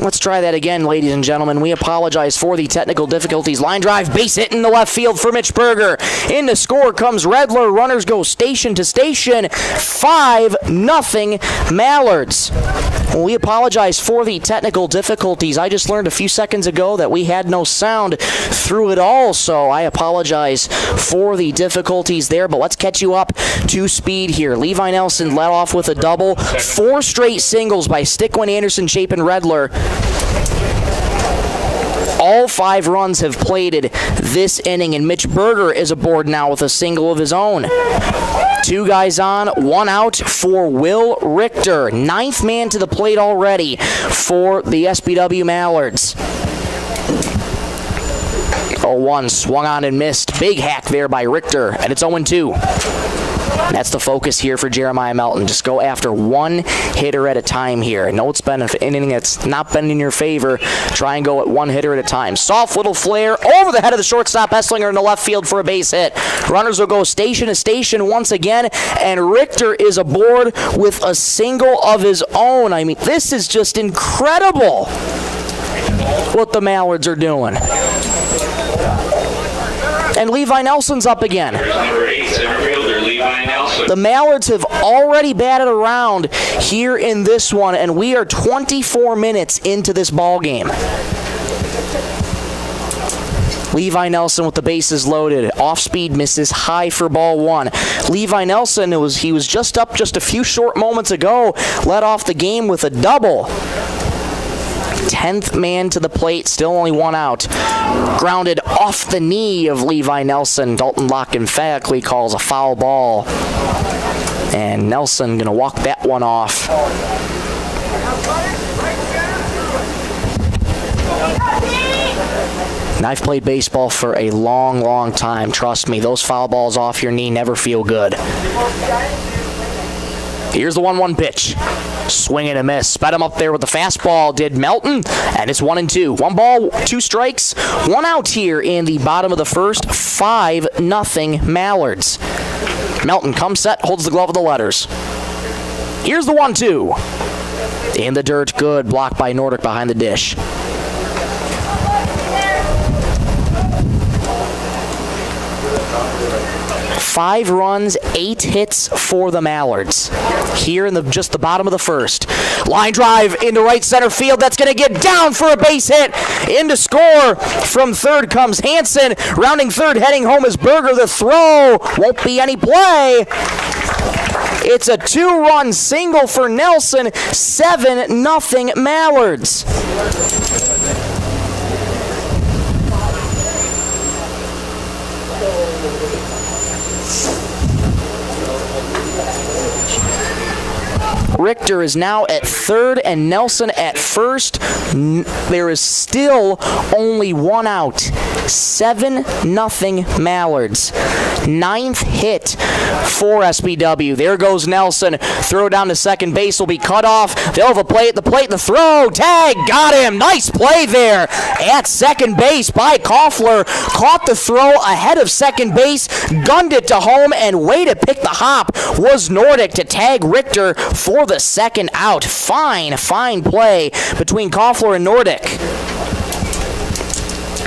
Let's try that again, ladies and gentlemen. We apologize for the technical difficulties. Line drive, base hit in the left field for Mitch Berger. In to score comes Redler. Runners go station to station. 5-0 Mallards. We apologize for the technical difficulties. I just learned a few seconds ago that we had no sound through it all, so I apologize for the difficulties there, but let's catch you up to speed here. Levi Nelson led off with a double. 4 straight singles by Stickwin, Anderson, Chapin, Redler. All 5 runs have plated this inning, and Mitch Berger is aboard now with a single of his own. 2 guys on, 1 out for Will Richter. 9th man to the plate already for the SBW Mallards. 0-1, swung on and missed. Big hack there by Richter, and it's 0-2. That's the focus here for Jeremiah Melton. Just go after 1 hitter at a time here. I know it's been an inning that's not been in your favor. Try and go at 1 hitter at a time. Soft little flare over the head of the shortstop. Esslinger in the left field for a base hit. Runners will go station to station once again, and Richter is aboard with a single of his own. I mean, this is just incredible what the Mallards are doing. And Levi Nelson's up again. Number 8, center fielder, Levi Nelson. The Mallards have already batted around here in this one, and we are 24 minutes into this ball game. Levi Nelson with the bases loaded. Off speed misses high for ball 1. Levi Nelson, he was just up just a few short moments ago, led off the game with a double. 10th man to the plate, still only 1 out. Grounded off the knee of Levi Nelson. Dalton Locke emphatically calls a foul ball. And Nelson going to walk that one off. And I've played baseball for a long, long time. Trust me, those foul balls off your knee never feel good. Here's the 1-1 pitch. Swing and a miss. Sped him up there with the fastball, did Melton, and it's 1-2. 1 ball, 2 strikes, 1 out here in the bottom of the first. 5-0 Mallards. Melton comes set, holds the glove with the letters. Here's the 1-2. In the dirt, good. Blocked by Nordic behind the dish. Five runs, 8 hits for the Mallards. Here in just the bottom of the first. Line drive into right center field. That's going to get down for a base hit. In to score from third comes Hansen. Rounding third, heading home is Berger. The throw won't be any play. It's a 2-run single for Nelson. 7-0 Mallards. Richter is now at third and Nelson at first. There is still only 1 out. 7-0 Mallards. 9th hit for SBW. There goes Nelson. Throw down to second base will be cut off. They'll have a play at the plate. The throw. Tag. Got him. Nice play there at second base by Koffler. Caught the throw ahead of second base. Gunned it to home, and way to pick the hop was Nordic to tag Richter for the second out. Fine play between Koffler and Nordic.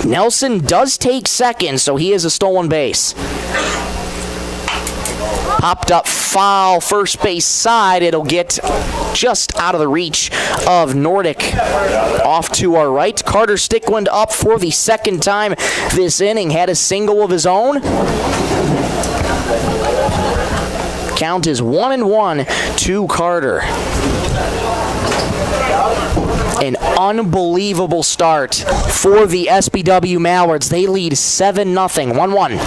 Nelson does take second, so he is a stolen base. Popped up foul, first base side. It'll get just out of the reach of Nordic. Off to our right. Carter Stickwind up for the second time this inning. Had a single of his own. Count is 1-1 to Carter. An unbelievable start for the SBW Mallards. They lead 7-0. 1-1.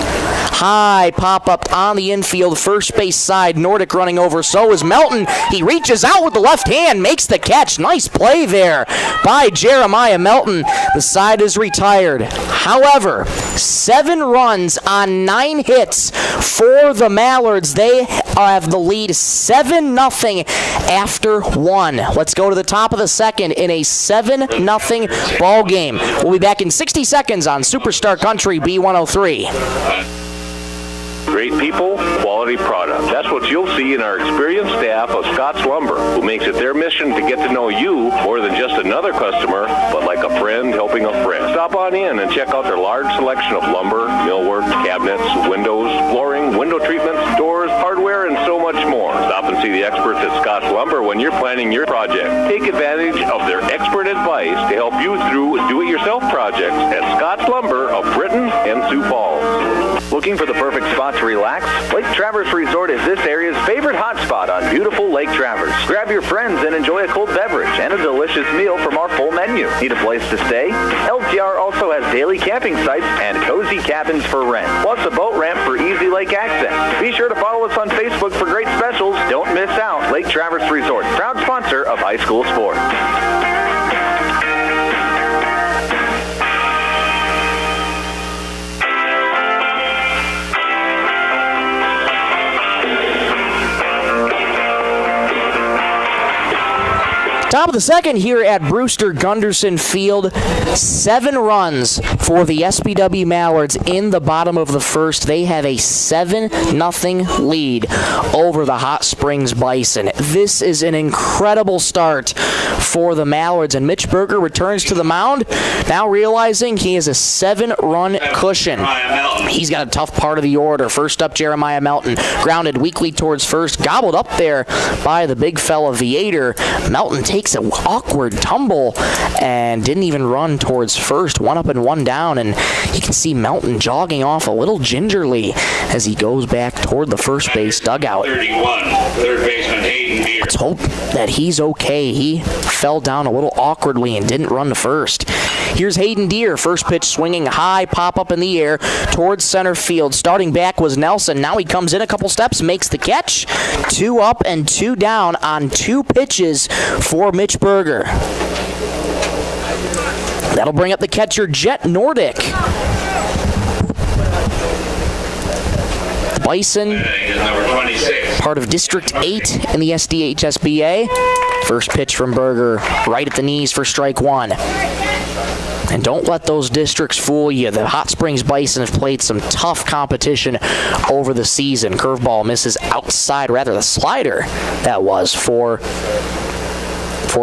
High pop-up on the infield, first base side. Nordic running over, so is Melton. He reaches out with the left hand, makes the catch. Nice play there by Jeremiah Melton. The side is retired. However, 7 runs on 9 hits for the Mallards. They have the lead 7-0 after 1. Let's go to the top of the second in a 7-0 ball game. We'll be back in 60 seconds on Superstar Country B103. Great people, quality product. That's what you'll see in our experienced staff of Scott's Lumber, who makes it their mission to get to know you more than just another customer, but like a friend helping a friend. Stop on in and check out their large selection of lumber, millwork, cabinets, windows, flooring, window treatments, doors, hardware, and so much more. Stop and see the experts at Scott's Lumber when you're planning your project. Take advantage of their expert advice to help you through do-it-yourself projects at Scott's Lumber of Britton and Sioux Falls. Looking for the perfect spot to relax? Lake Traverse Resort is this area's favorite hot spot on beautiful Lake Traverse. Grab your friends and enjoy a cold beverage and a delicious meal from our full menu. Need a place to stay? LTR also has daily camping sites and cozy cabins for rent, plus a boat ramp for easy lake access. Be sure to follow us on Facebook for great specials. Don't miss out. Lake Traverse Resort, proud sponsor of high school sports. Top of the second here at Brewster Gunderson Field. 7 runs for the SBW Mallards in the bottom of the first. They have a 7-0 lead over the Hot Springs Bison. This is an incredible start for the Mallards, and Mitch Berger returns to the mound, now realizing he has a 7-run cushion. He's got a tough part of the order. First up, Jeremiah Melton, grounded weakly towards first, gobbled up there by the big fella Viator. Melton takes an awkward tumble and didn't even run towards first. 1 up and 1 down, and you can see Melton jogging off a little gingerly as he goes back toward the first base dugout. 31, third baseman Hayden Deere. Let's hope that he's okay. He fell down a little awkwardly and didn't run to first. Here's Hayden Deere, first pitch swinging high, pop up in the air towards center field. Starting back was Nelson. Now he comes in a couple steps, makes the catch. 2 up and 2 down on 2 pitches for Mitch Berger. That'll bring up the catcher, Jet Nordic. Bison, part of District 8 in the SDHSBA. First pitch from Berger, right at the knees for strike 1. And don't let those districts fool you. The Hot Springs Bison have played some tough competition over the season. Curveball misses outside, rather the slider that was for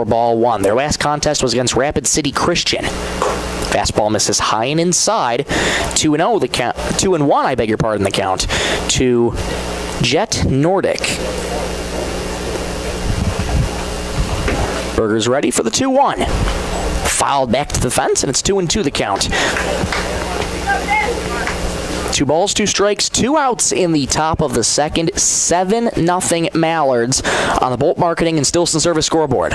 ball 1. Their last contest was against Rapid City Christian. Fastball misses high and inside. 2-0 the count. 2-1, I beg your pardon, the count to Jet Nordic. Berger's ready for the 2-1. Fouled back to the fence, and it's 2-2 the count. 2 balls, 2 strikes, 2 outs in the top of the second. 7-0 Mallards on the Bolt Marketing and Stilson Service scoreboard.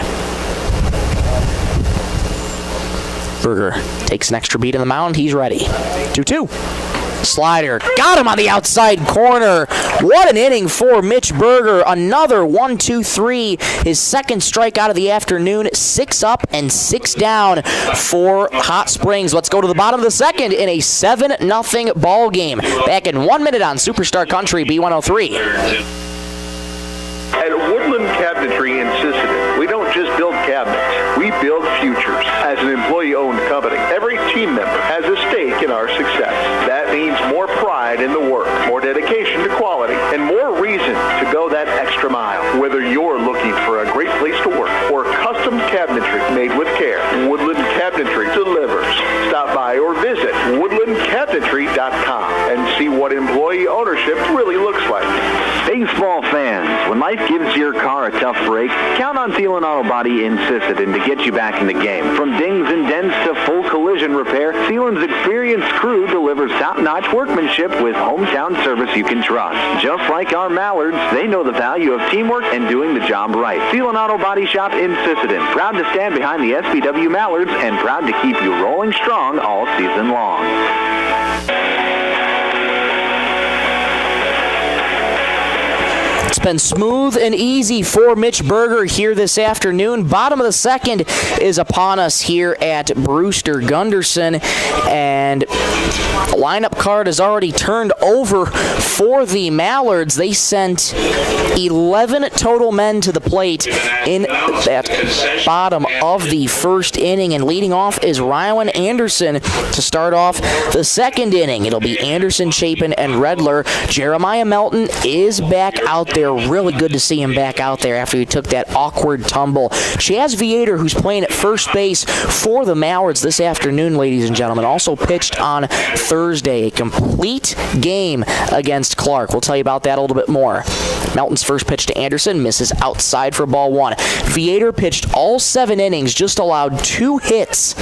Berger takes an extra beat on the mound. He's ready. 2-2. Slider. Got him on the outside corner. What an inning for Mitch Berger. Another 1-2-3. His second strikeout of the afternoon. 6 up and 6 down for Hot Springs. Let's go to the bottom of the second in a 7-0 ball game. Back in 1 minute on Superstar Country B103. At Woodland Cabinetry in Sisseton, we don't just build cabinets, we build futures. As an employee-owned company, every team member has a stake in our success. That means more pride in the work, more dedication to quality, and more reason to go that extra mile. Whether you're looking for a great place to work or custom cabinetry made with care, Woodland Cabinetry delivers. Stop by or visit woodlandcabinetry.com and see what employee ownership really looks like. Baseball fans, when life gives your car a tough break, count on Thielen Auto Body in Sisseton to get you back in the game. From dings and dents to full collision repair, Thielen's experienced crew delivers top-notch workmanship with hometown service you can trust. Just like our Mallards, they know the value of teamwork and doing the job right. Thielen Auto Body Shop in Sisseton, proud to stand behind the SBW Mallards and proud to keep you rolling strong all season long. been smooth and easy for Mitch Berger here this afternoon. Bottom of the second is upon us here at Brewster Gunderson, and the lineup card has already turned over for the Mallards. They sent 11 total men to the plate in that bottom of the first inning, and leading off is Ryan Anderson to start off the second inning. It'll be Anderson, Chapin, and Redler. Jeremiah Melton is back out there. Really good to see him back out there after he took that awkward tumble. Chaz Viator, who's playing at first base for the Mallards this afternoon, ladies and gentlemen, also pitched on Thursday. A complete game against Clark. We'll tell you about that a little bit more. Melton's first pitch to Anderson misses outside for ball one. Viator pitched all 7 innings, just allowed 2 hits.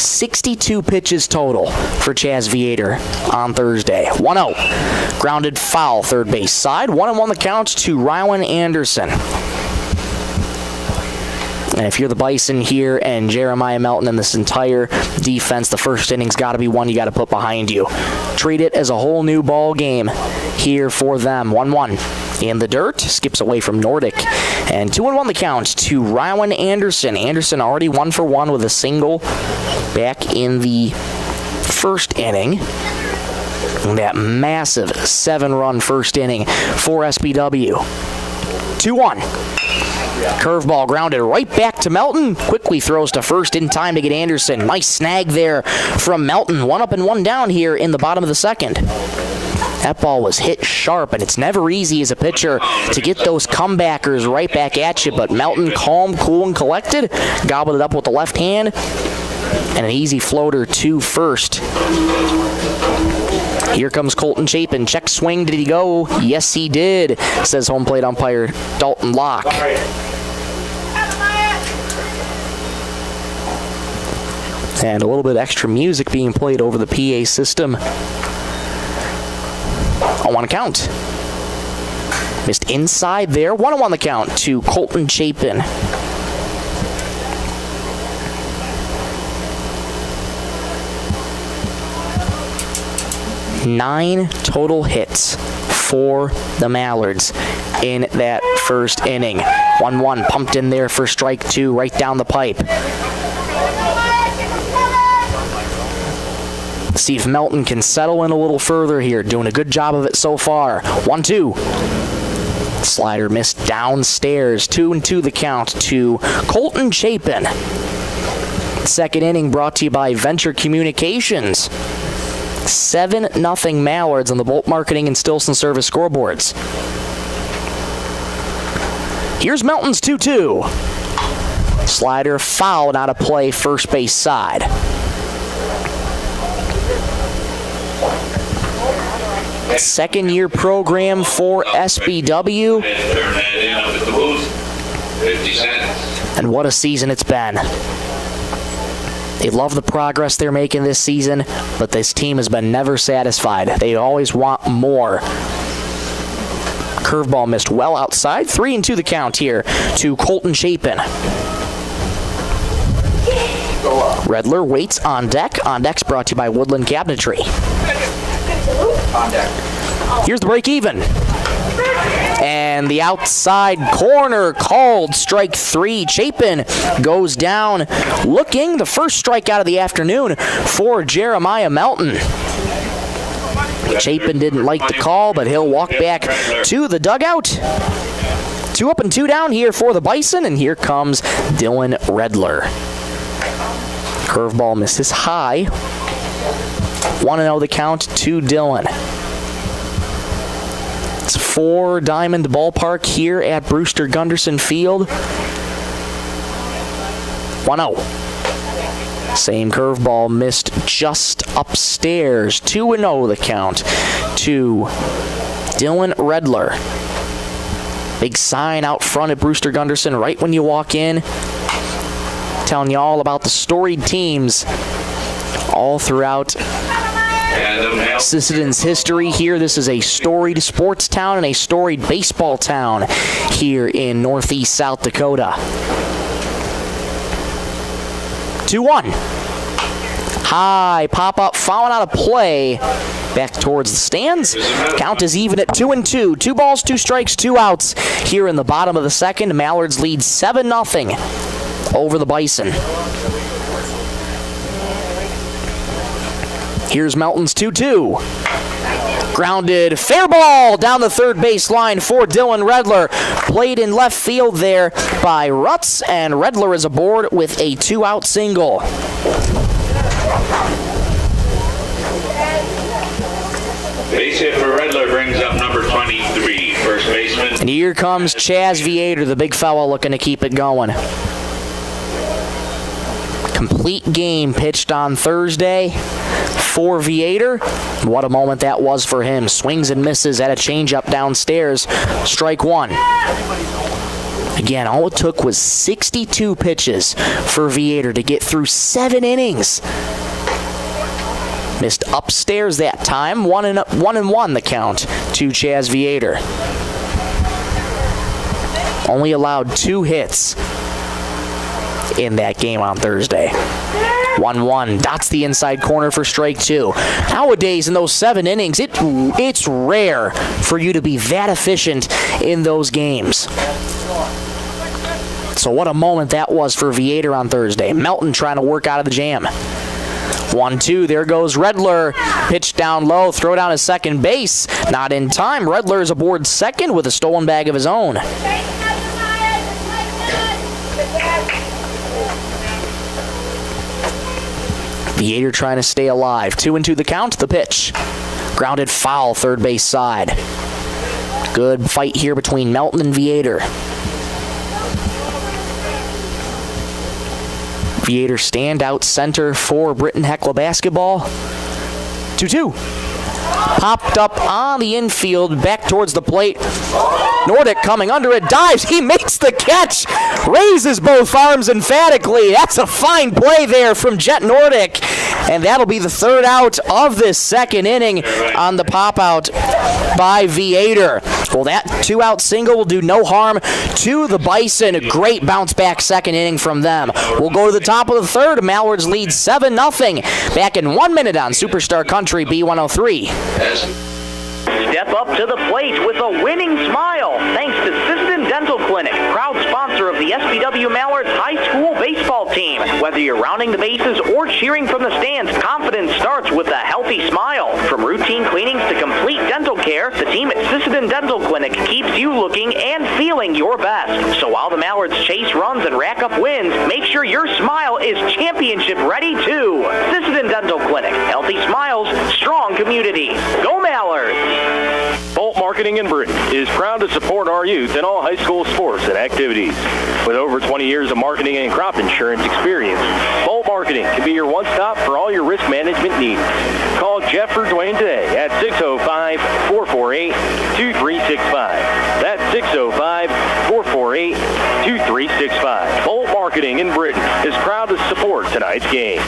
62 pitches total for Chaz Viator on Thursday. 1-0. Grounded foul, third base side. 1-1 the count to Ryan Anderson. And if you're the Bison here and Jeremiah Melton and this entire defense, the first inning's got to be one you got to put behind you. Treat it as a whole new ball game here for them. 1-1. In the dirt, skips away from Nordic. And 2-1 the count to Ryan Anderson. Anderson already 1 for 1 with a single back in the first inning. That massive 7-run first inning for SBW. 2-1. Curveball grounded right back to Melton. Quickly throws to first in time to get Anderson. Nice snag there from Melton. 1 up and 1 down here in the bottom of the second. That ball was hit sharp, and it's never easy as a pitcher to get those comebackers right back at you, but Melton, calm, cool, and collected, gobbled it up with the left hand, and an easy floater to first. Here comes Colton Chapin. Check swing. Did he go? Yes, he did, says home plate umpire Dalton Locke. And a little bit extra music being played over the PA system. On count. Missed inside there. 1-1 the count to Colton Chapin. Nine total hits for the Mallards in that first inning. 1-1 pumped in there for strike 2 right down the pipe. See if Melton can settle in a little further here. Doing a good job of it so far. 1-2. Slider missed downstairs. 2-2 the count to Colton Chapin. Second inning brought to you by Venture Communications. 7-0 Mallards on the Bolt Marketing and Stilson Service scoreboards. Here's Melton's 2-2. Slider fouled out of play first base side. Second-year program for SBW. And what a season it's been. They love the progress they're making this season, but this team has been never satisfied. They always want more. Curveball missed well outside. 3-2 the count here to Colton Chapin. Redler waits on deck. On deck's brought to you by Woodland Cabinetry. On deck. Here's the break even. And the outside corner called strike 3. Chapin goes down looking. The first strikeout of the afternoon for Jeremiah Melton. Chapin didn't like the call, but he'll walk back to the dugout. 2 up and 2 down here for the Bison, and here comes Dylan Redler. Curveball misses high. 1-0 the count to Dylan. It's 4 Diamond Ballpark here at Brewster Gunderson Field. 1-0. Same curveball missed just upstairs. 2-0 the count to Dylan Redler. Big sign out front at Brewster Gunderson right when you walk in. Telling you all about the storied teams all throughout Sisseton's history here. This is a storied sports town and a storied baseball town here in northeast South Dakota. 2-1. High pop-up, fouling out of play. Back towards the stands. Count is even at 2-2. 2 balls, 2 strikes, 2 outs. Here in the bottom of the second, Mallards lead 7-0 over the Bison. Here's Melton's 2-2. Grounded, fair ball down the third base line for Dylan Redler. Played in left field there by Rutz, and Redler is aboard with a 2-out single. Base hit for Redler brings up number 23, first baseman. And here comes Chaz Vietor, the big fella looking to keep it going. Complete game pitched on Thursday for Vietor. What a moment that was for him. Swings and misses at a changeup downstairs. Strike one. Again, all it took was 62 pitches for Vietor to get through 7 innings. Missed upstairs that time. 1-1 the count to Chaz Vietor. Only allowed 2 hits in that game on Thursday. 1-1. Dots the inside corner for strike 2. Nowadays, in those 7 innings, it's rare for you to be that efficient in those games. So what a moment that was for Vietor on Thursday. Melton trying to work out of the jam. 1-2, there goes Redler. Pitch down low, throw down to second base. Not in time. Redler is aboard second with a stolen bag of his own. Vietor trying to stay alive. 2-2 the count, the pitch. Grounded foul, third base side. Good fight here between Melton and Vietor. Vietor stand out center for Britton Hecla basketball. 2-2. Popped up on the infield, back towards the plate. Nordic coming under it, dives, he makes the catch, raises both arms emphatically. That's a fine play there from Jet Nordic, and that'll be the 3rd out of this second inning on the pop-out by Vietor. Well, that 2-out single will do no harm to the Bison. A great bounce-back second inning from them. We'll go to the top of the 3rd. Mallards lead 7-0. Back in 1 minute on Superstar Country B103. Step up to the plate with a winning smile thanks to Sisseton Dental Clinic, proud sponsor of the SBW Mallards High School baseball team. Whether you're rounding the bases or cheering from the stands, confidence starts with a healthy smile. From routine cleanings to complete dental care, the team at Sisseton Dental Clinic keeps you looking and feeling your best. So while the Mallards chase runs and rack up wins, make sure your smile is championship ready too. Sisseton Dental Clinic, healthy smiles, strong community. Go Mallards! Bolt Marketing in Britton is proud to support our youth in all high school sports and activities. With over 20 years of marketing and crop insurance experience, Bolt Marketing can be your one-stop for all your risk management needs. Call Jeff or Dwayne today at 605-448-2365. That's 605-448-2365. Bolt Marketing in Britton is proud to support tonight's game.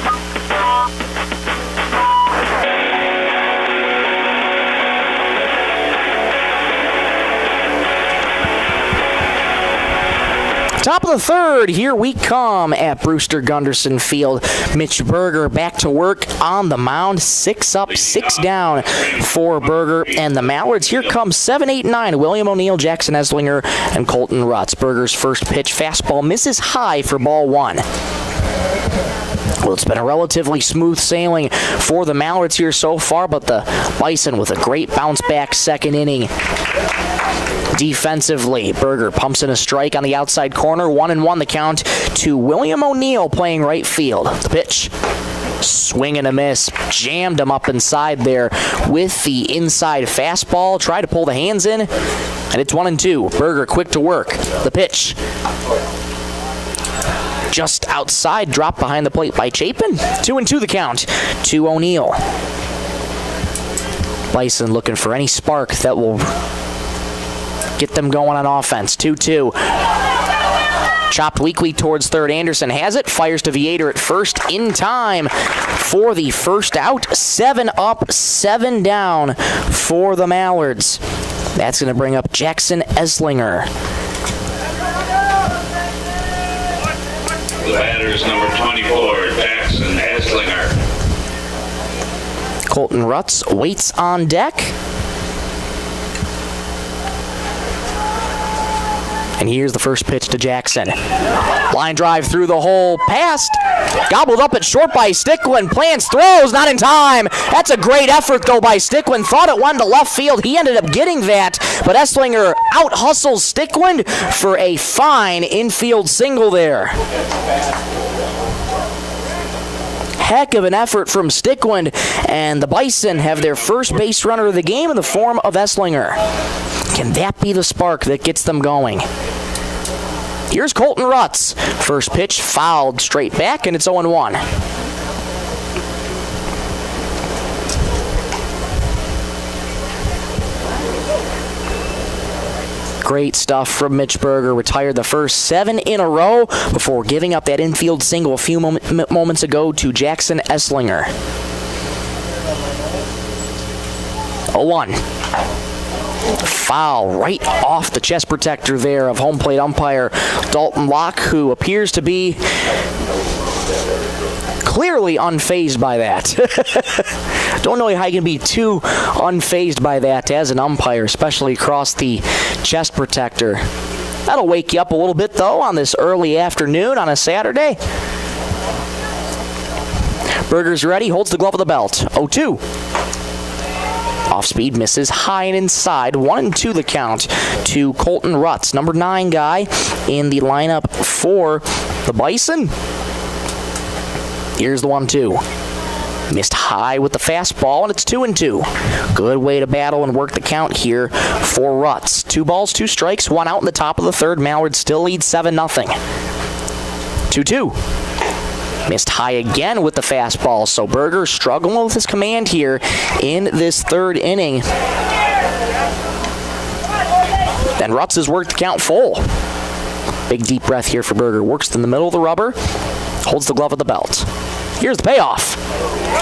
Top of the 3rd, here we come at Brewster Gunderson Field. Mitch Berger back to work on the mound. 6 up, 6 down for Berger and the Mallards. Here comes 7, 8, 9. William O'Neill, Jackson Eslinger, and Colton Rutz. Berger's first pitch, fastball, misses high for ball 1. Well, it's been a relatively smooth sailing for the Mallards here so far, but the Bison with a great bounce-back second inning. Defensively, Berger pumps in a strike on the outside corner. 1-1 the count to William O'Neill playing right field. The pitch, swing and a miss. Jammed him up inside there with the inside fastball. Tried to pull the hands in, and it's 1-2. Berger quick to work. The pitch, just outside, dropped behind the plate by Chapin. 2-2 the count to O'Neill. Bison looking for any spark that will get them going on offense. 2-2. Chopped weakly towards third. Anderson has it. Fires to Vietor at first in time for the first out. 7 up, 7 down for the Mallards. That's going to bring up Jackson Eslinger. The batter is number 24, Jackson Eslinger. Colton Rutz waits on deck. And here's the first pitch to Jackson. Line drive through the hole, passed, gobbled up at short by Stickland. Plants, throws, not in time. That's a great effort, though, by Stickland. Thought it went to left field. He ended up getting that, but Esslinger out-hustles Stickland for a fine infield single there. Heck of an effort from Stickland, and the Bison have their first base runner of the game in the form of Esslinger. Can that be the spark that gets them going? Here's Colton Rutz. First pitch fouled straight back, and it's 0-1. Great stuff from Mitch Berger. Retired the first 7 in a row before giving up that infield single a few moments ago to Jackson Esslinger. 0-1. Foul right off the chest protector there of home plate umpire Dalton Locke, who appears to be clearly unfazed by that. Don't know how you can be too unfazed by that as an umpire, especially across the chest protector. That'll wake you up a little bit, though, on this early afternoon on a Saturday. Berger's ready, holds the glove of the belt. 0-2. Off speed, misses high and inside. 1-2 the count to Colton Rutz, number 9 guy in the lineup for the Bison. Here's the 1-2. Missed high with the fastball, and it's 2-2. Good way to battle and work the count here for Rutz. 2 balls, 2 strikes, 1 out in the top of the third. Mallard still leads 7-0. 2-2. Missed high again with the fastball, so Berger struggling with his command here in this third inning. Then Rutz has worked the count full. Big deep breath here for Berger. Works in the middle of the rubber, holds the glove of the belt. Here's the payoff.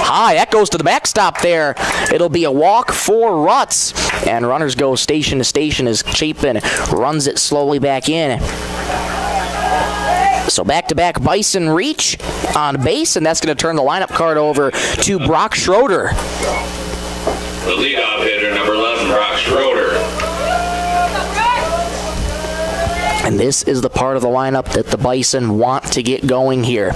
High, that goes to the backstop there. It'll be a walk for Rutz, and runners go station to station as Chapin runs it slowly back in. So back-to-back Bison reach on base, and that's going to turn the lineup card over to Brock Schroeder. The leadoff hitter, number 11, Brock Schroeder. And this is the part of the lineup that the Bison want to get going here.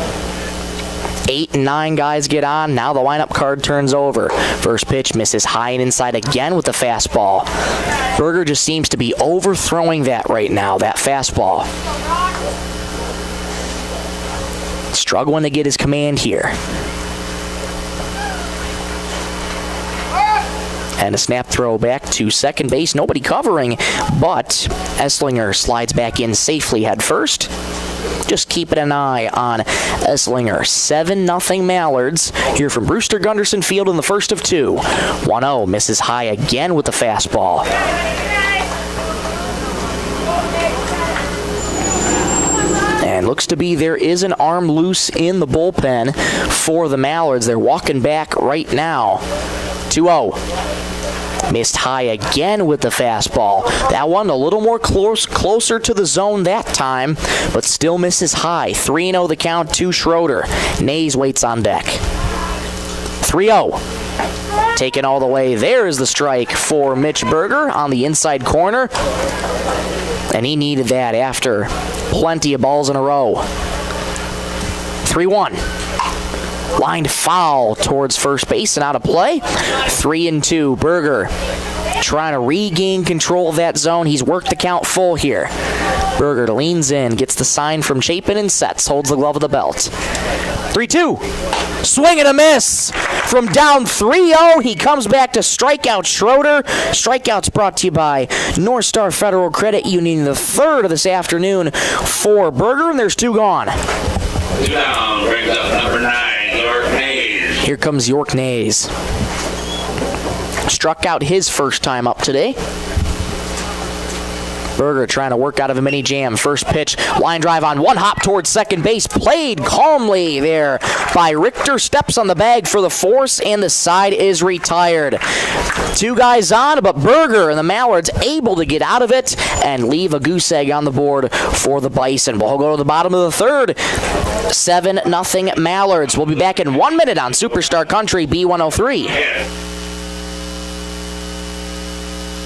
8 and 9 guys get on. Now the lineup card turns over. First pitch misses high and inside again with the fastball. Berger just seems to be overthrowing that right now, that fastball. Struggling to get his command here. And a snap throw back to second base. Nobody covering, but Esslinger slides back in safely head first. Just keeping an eye on Esslinger. 7-0 Mallards here from Brewster Gunderson Field in the first of 2. 1-0 misses high again with the fastball. And looks to be there is an arm loose in the bullpen for the Mallards. They're walking back right now. 2-0. Missed high again with the fastball. That one a little more closer to the zone that time, but still misses high. 3-0 the count to Schroeder. Nays waits on deck. 3-0. Taken all the way. There is the strike for Mitch Berger on the inside corner. And he needed that after plenty of balls in a row. 3-1. Lined foul towards first base and out of play. 3-2. Berger trying to regain control of that zone. He's worked the count full here. Berger leans in, gets the sign from Chapin and sets. Holds the glove of the belt. 3-2. Swing and a miss. From down 3-0, he comes back to strikeout Schroeder. Strikeouts brought to you by North Star Federal Credit Union. The third of this afternoon for Berger, and there's 2 gone. 2 down, brings up number 9, York Nays. Here comes York Nays. Struck out his first time up today. Berger trying to work out of a mini jam. First pitch, line drive on one hop towards second base. Played calmly there by Richter. Steps on the bag for the force, and the side is retired. Two guys on, but Berger and the Mallards able to get out of it and leave a goose egg on the board for the Bison. We'll go to the bottom of the third. 7-0 Mallards. We'll be back in 1 minute on Superstar Country B103.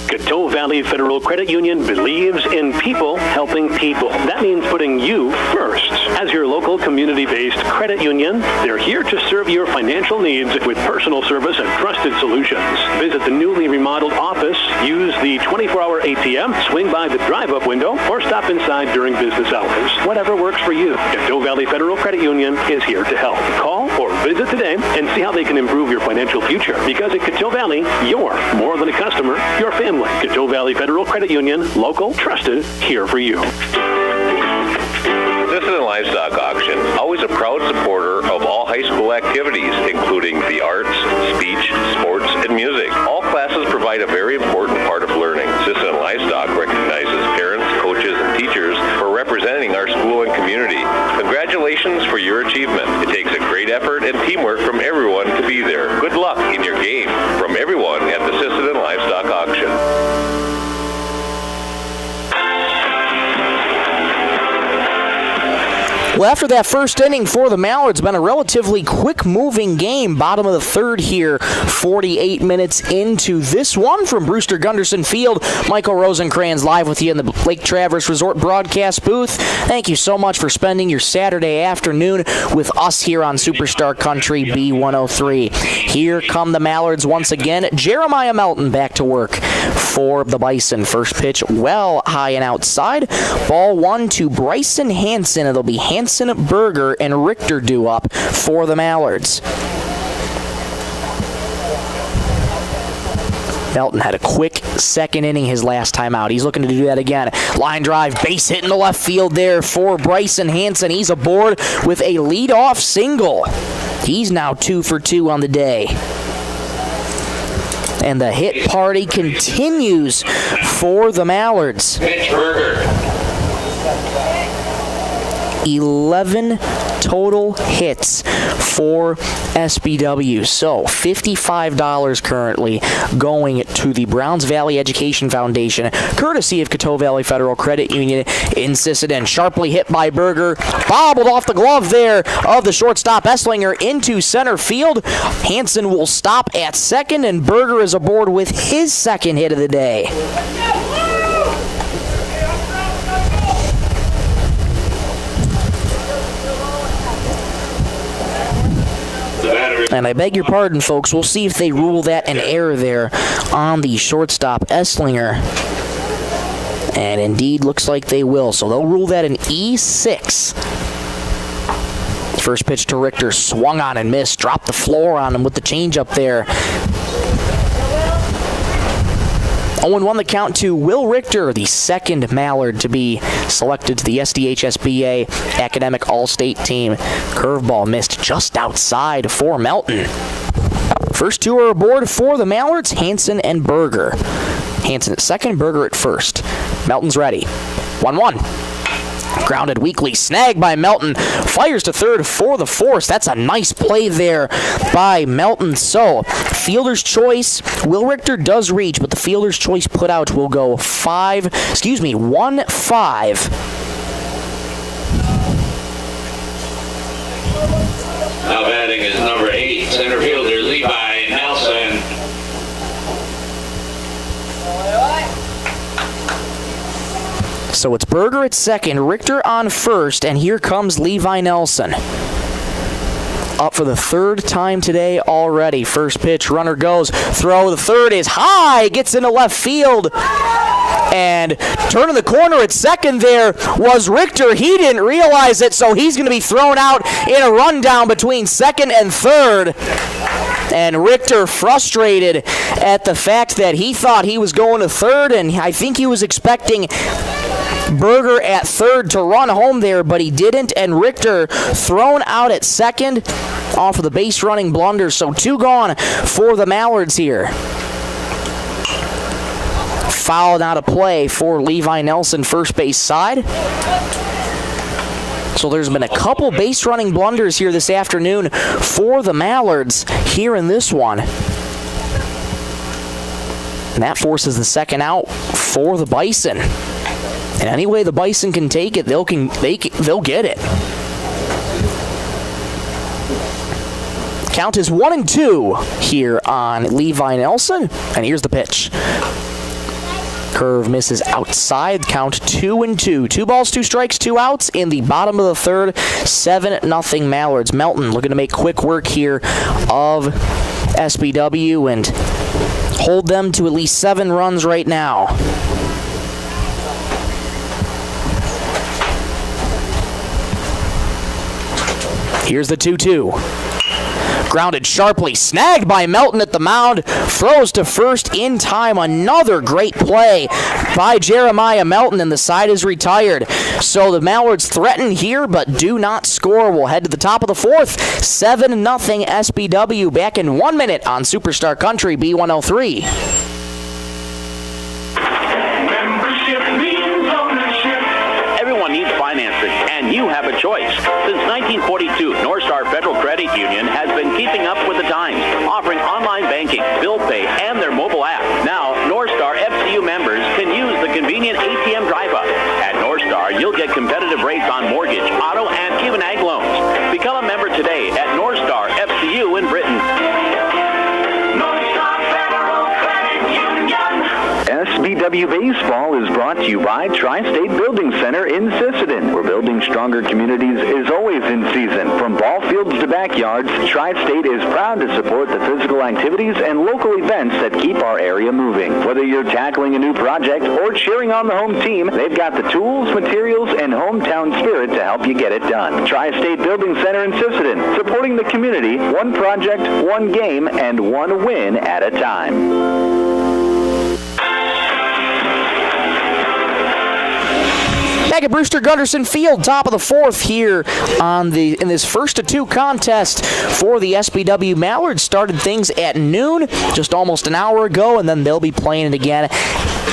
Coteau Valley Federal Credit Union believes in people helping people. That means putting you first. As your local community-based credit union, they're here to serve your financial needs with personal service and trusted solutions. Visit the newly remodeled office, use the 24-hour ATM, swing by the drive-up window, or stop inside during business hours. Whatever works for you, Coteau Valley Federal Credit Union is here to help. Call or visit today and see how they can improve your financial future. Because at Coteau Valley, you're more than a customer, you're family. Coteau Valley Federal Credit Union, local, trusted, here for you. Sisseton Livestock Auction, always a proud supporter of all high school activities, including the arts, speech, sports, and music. All classes provide a very important part of learning. Sisseton Livestock recognizes parents, coaches, and teachers for representing our school and community. Congratulations for your achievement. It takes a great effort and teamwork from everyone to be there. Good luck in your game from everyone at the Sisseton Livestock Auction. Well, after that first inning for the Mallards, been a relatively quick-moving game. Bottom of the third here, 48 minutes into this one from Brewster Gunderson Field. Michael Rosencrans live with you in the Lake Traverse Resort broadcast booth. Thank you so much for spending your Saturday afternoon with us here on Superstar Country B103. Here come the Mallards once again. Jeremiah Melton back to work for the Bison. First pitch well high and outside. Ball one to Bryson Hansen. It'll be Hansen, Berger, and Richter due up for the Mallards. Melton had a quick second inning his last time out. He's looking to do that again. Line drive, base hit in the left field there for Bryson Hansen. He's aboard with a leadoff single. He's now 2 for 2 on the day. And the hit party continues for the Mallards. Pitch Berger. 11 total hits for SBW. So $55 currently going to the Browns Valley Education Foundation, courtesy of Coteau Valley Federal Credit Union in Sisseton. Sharply hit by Berger, bobbled off the glove there of the shortstop Esslinger into center field. Hansen will stop at second, and Berger is aboard with his second hit of the day. And I beg your pardon, folks. We'll see if they rule that an error there on the shortstop Esslinger. And indeed, looks like they will. So they'll rule that an E6. First pitch to Richter, swung on and missed. Dropped the floor on him with the changeup there. 0-1 the count to Will Richter, the second Mallard to be selected to the SDHSBA Academic All-State team. Curveball missed just outside for Melton. First two are aboard for the Mallards, Hansen and Berger. Hansen at second, Berger at first. Melton's ready. 1-1. Grounded weakly, snagged by Melton, fires to third for the force. That's a nice play there by Melton. So, fielder's choice, Will Richter does reach, but the fielder's choice put out will go 1-5. Now batting is number 8, center fielder Levi Nelson. So it's Berger at second, Richter on first, and here comes Levi Nelson. Up for the third time today already. First pitch, runner goes, throw, the third is high, gets into left field. And turning the corner at second there was Richter. He didn't realize it, so he's going to be thrown out in a rundown between second and third. And Richter frustrated at the fact that he thought he was going to third, and I think he was expecting Berger at third to run home there, but he didn't, and Richter thrown out at second off of the base running blunder. So 2 gone for the Mallards here. fouled out of play for Levi Nelson, first base side. So there's been a couple base running blunders here this afternoon for the Mallards here in this one. And that forces the second out for the Bison. And any way the Bison can take it, they'll get it. Count is 1-2 here on Levi Nelson. And here's the pitch. Curve misses outside. Count 2-2. 2 balls, 2 strikes, 2 outs in the bottom of the third. 7-0 Mallards. Melton looking to make quick work here of SBW and hold them to at least 7 runs right now. Here's the 2-2. Grounded sharply, snagged by Melton at the mound, throws to first in time. Another great play by Jeremiah Melton, and the side is retired. So the Mallards threaten here, but do not score. We'll head to the top of the fourth. 7-0 SBW, back in 1 minute on Superstar Country B103. Everyone needs financing, and you have a choice. Since 1942, North Star Federal Credit Union has been keeping up with the times, offering online banking, bill pay, and their mobile app. Now, North Star FCU members can use the convenient ATM drive-up. At North Star, you'll get competitive rates on mortgage, auto, and even ag loans. Become a member today at North Star FCU in Britton. SBW Baseball is brought to you by Tri-State Building Center in Sisseton, where building stronger communities is always in season. From ball fields to backyards, Tri-State is proud to support the physical activities and local events that keep our area moving. Whether you're tackling a new project or cheering on the home team, they've got the tools, materials, and hometown spirit to help you get it done. Tri-State Building Center in Sisseton, supporting the community, one project, one game, and one win at a time. Back at Brewster Gunderson Field, top of the fourth here in this 1-2 contest for the SBW Mallards. Started things at noon, just almost an hour ago, and then they'll be playing it again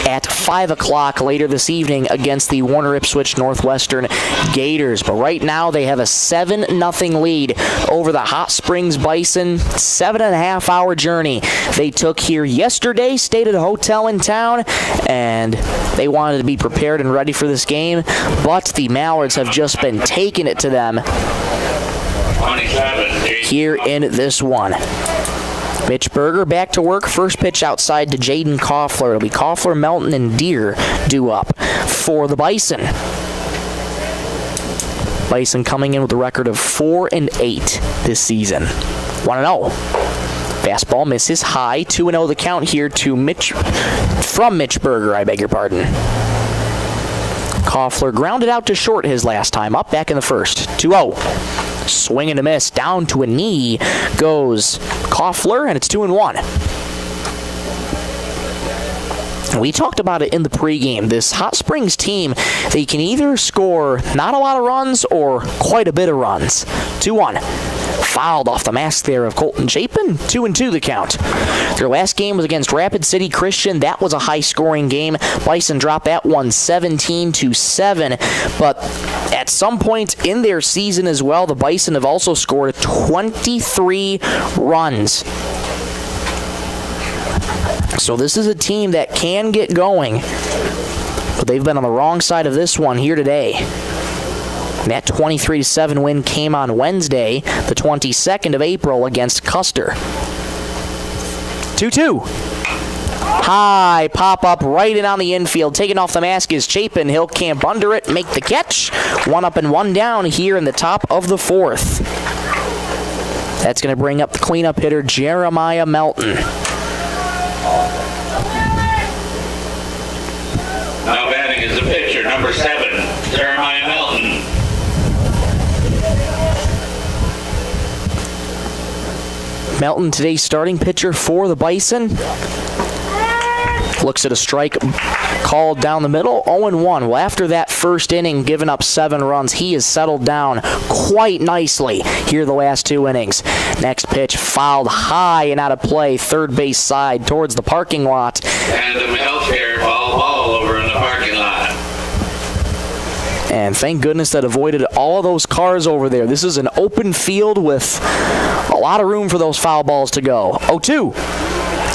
at 5 o'clock later this evening against the Warner Ipswich Northwestern Gators. But right now they have a 7-0 lead over the Hot Springs Bison. 7.5-hour journey they took here yesterday, stayed at a hotel in town, and they wanted to be prepared and ready for this game. But the Mallards have just been taking it to them here in this one. Mitch Berger back to work. First pitch outside to Jaden Koffler. It'll be Koffler, Melton, and Deere due up for the Bison. Bison coming in with a record of 4-8 this season. 1-0. Fastball misses high. 2-0 the count here to Mitch Berger, I beg your pardon. Koffler grounded out to short his last time up, back in the first. 2-0. Swing and a miss. Down to a knee goes Koffler, and it's 2-1. We talked about it in the pregame. This Hot Springs team, they can either score not a lot of runs or quite a bit of runs. 2-1. Fouled off the mask there of Colton Chapin. 2-2 the count. Their last game was against Rapid City Christian. That was a high-scoring game. Bison dropped that one 17-7. But at some point in their season as well, the Bison have also scored 23 runs. So this is a team that can get going, but they've been on the wrong side of this one here today. That 23-7 win came on Wednesday, the 22nd of April, against Custer. 2-2. High pop-up right in on the infield. Taking off the mask is Chapin. He'll camp under it, make the catch. 1 up and 1 down here in the top of the fourth. That's going to bring up the cleanup hitter, Jeremiah Melton. Now batting is the pitcher, number 7, Jeremiah Melton. Melton, today's starting pitcher for the Bison. Looks at a strike called down the middle, 0-1. Well, after that first inning, giving up 7 runs, he has settled down quite nicely here the last 2 innings. Next pitch fouled high and out of play, third base side towards the parking lot. And the healthcare ball over in the parking lot. And thank goodness that avoided all of those cars over there. This is an open field with a lot of room for those foul balls to go. 0-2.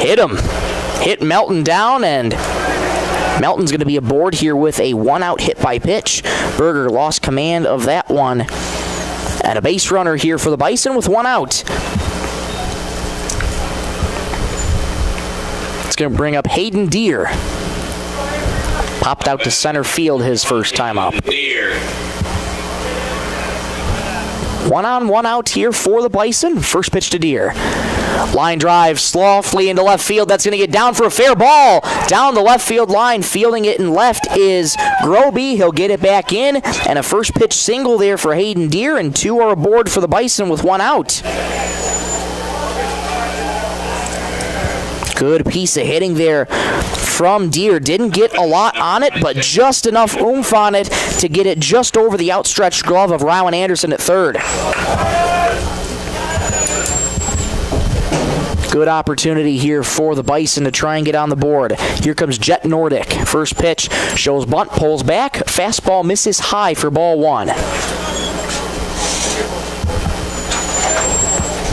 Hit him. Hit Melton down, and Melton's going to be aboard here with a 1-out hit by pitch. Berger lost command of that one. And a base runner here for the Bison with 1 out. It's going to bring up Hayden Deere. Popped out to center field his first time up. 1 on, 1 out here for the Bison. First pitch to Deere. Line drive softly into left field. That's going to get down for a fair ball. Down the left field line. Fielding it in left is Groby. He'll get it back in. And a first pitch single there for Hayden Deere. And 2 are aboard for the Bison with 1 out. Good piece of hitting there from Deere. Didn't get a lot on it, but just enough oomph on it to get it just over the outstretched glove of Rowan Anderson at third. Good opportunity here for the Bison to try and get on the board. Here comes Jet Nordic. First pitch shows bunt, pulls back. Fastball misses high for ball 1.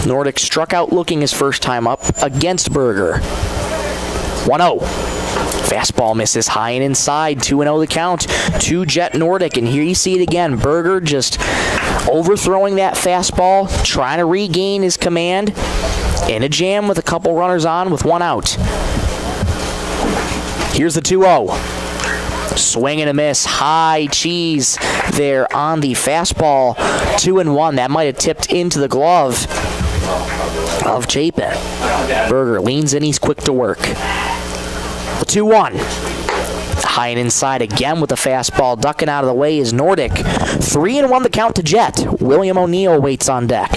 Nordic struck out looking his first time up against Berger. 1-0. Fastball misses high and inside. 2-0 the count to Jet Nordic. And here you see it again. Berger just overthrowing that fastball, trying to regain his command. In a jam with a couple runners on with 1 out. Here's the 2-0. Swing and a miss. High cheese there on the fastball. 2-1. That might have tipped into the glove of Chapin. Berger leans in. He's quick to work. The 2-1. High and inside again with the fastball. Ducking out of the way is Nordic. 3-1 the count to Jet. William O'Neill waits on deck.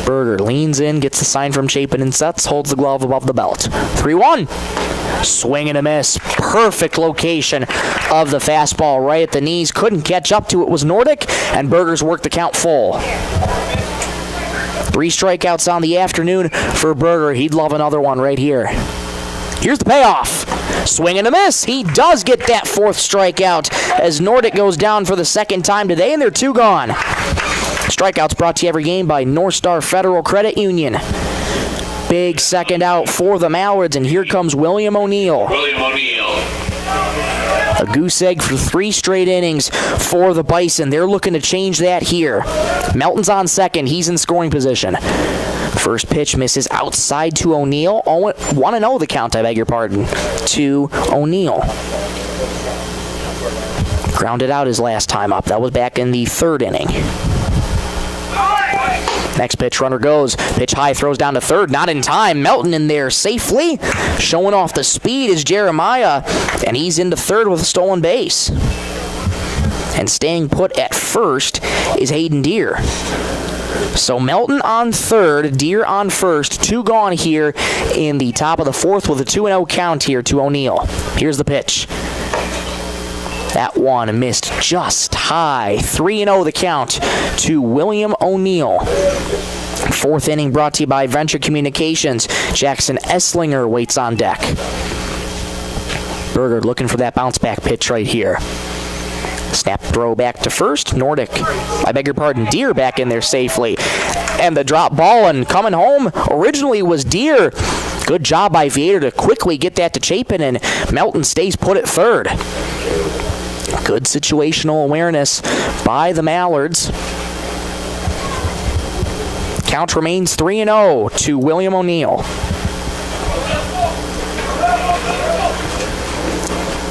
Berger leans in, gets the sign from Chapin and sets, holds the glove above the belt. 3-1. Swing and a miss. Perfect location of the fastball right at the knees. Couldn't catch up to it was Nordic, and Berger's worked the count full. 3 strikeouts on the afternoon for Berger. He'd love another one right here. Here's the payoff. Swing and a miss. He does get that 4th strikeout as Nordic goes down for the 2nd time today, and they're 2 gone. Strikeouts brought to you every game by North Star Federal Credit Union. Big second out for the Mallards, and here comes William O'Neill. A goose egg for 3 straight innings for the Bison. They're looking to change that here. Melton's on second. He's in scoring position. First pitch misses outside to O'Neill. 1-0 the count, I beg your pardon, to O'Neill. Grounded out his last time up. That was back in the 3rd inning. Next pitch, runner goes. Pitch high, throws down to third. Not in time. Melton in there safely. Showing off the speed is Jeremiah. And he's into third with a stolen base. And staying put at first is Hayden Deere. So Melton on third, Deere on first. 2 gone here in the top of the 4th with a 2-0 count here to O'Neill. Here's the pitch. That one missed just high. 3-0 the count to William O'Neill. 4th inning brought to you by Venture Communications. Jackson Esslinger waits on deck. Berger looking for that bounce back pitch right here. Snap throw back to first. Nordic, I beg your pardon, Deere back in there safely. And the drop ball and coming home originally was Deere. Good job by Viator to quickly get that to Chapin, and Melton stays put at third. Good situational awareness by the Mallards. Count remains 3-0 to William O'Neill.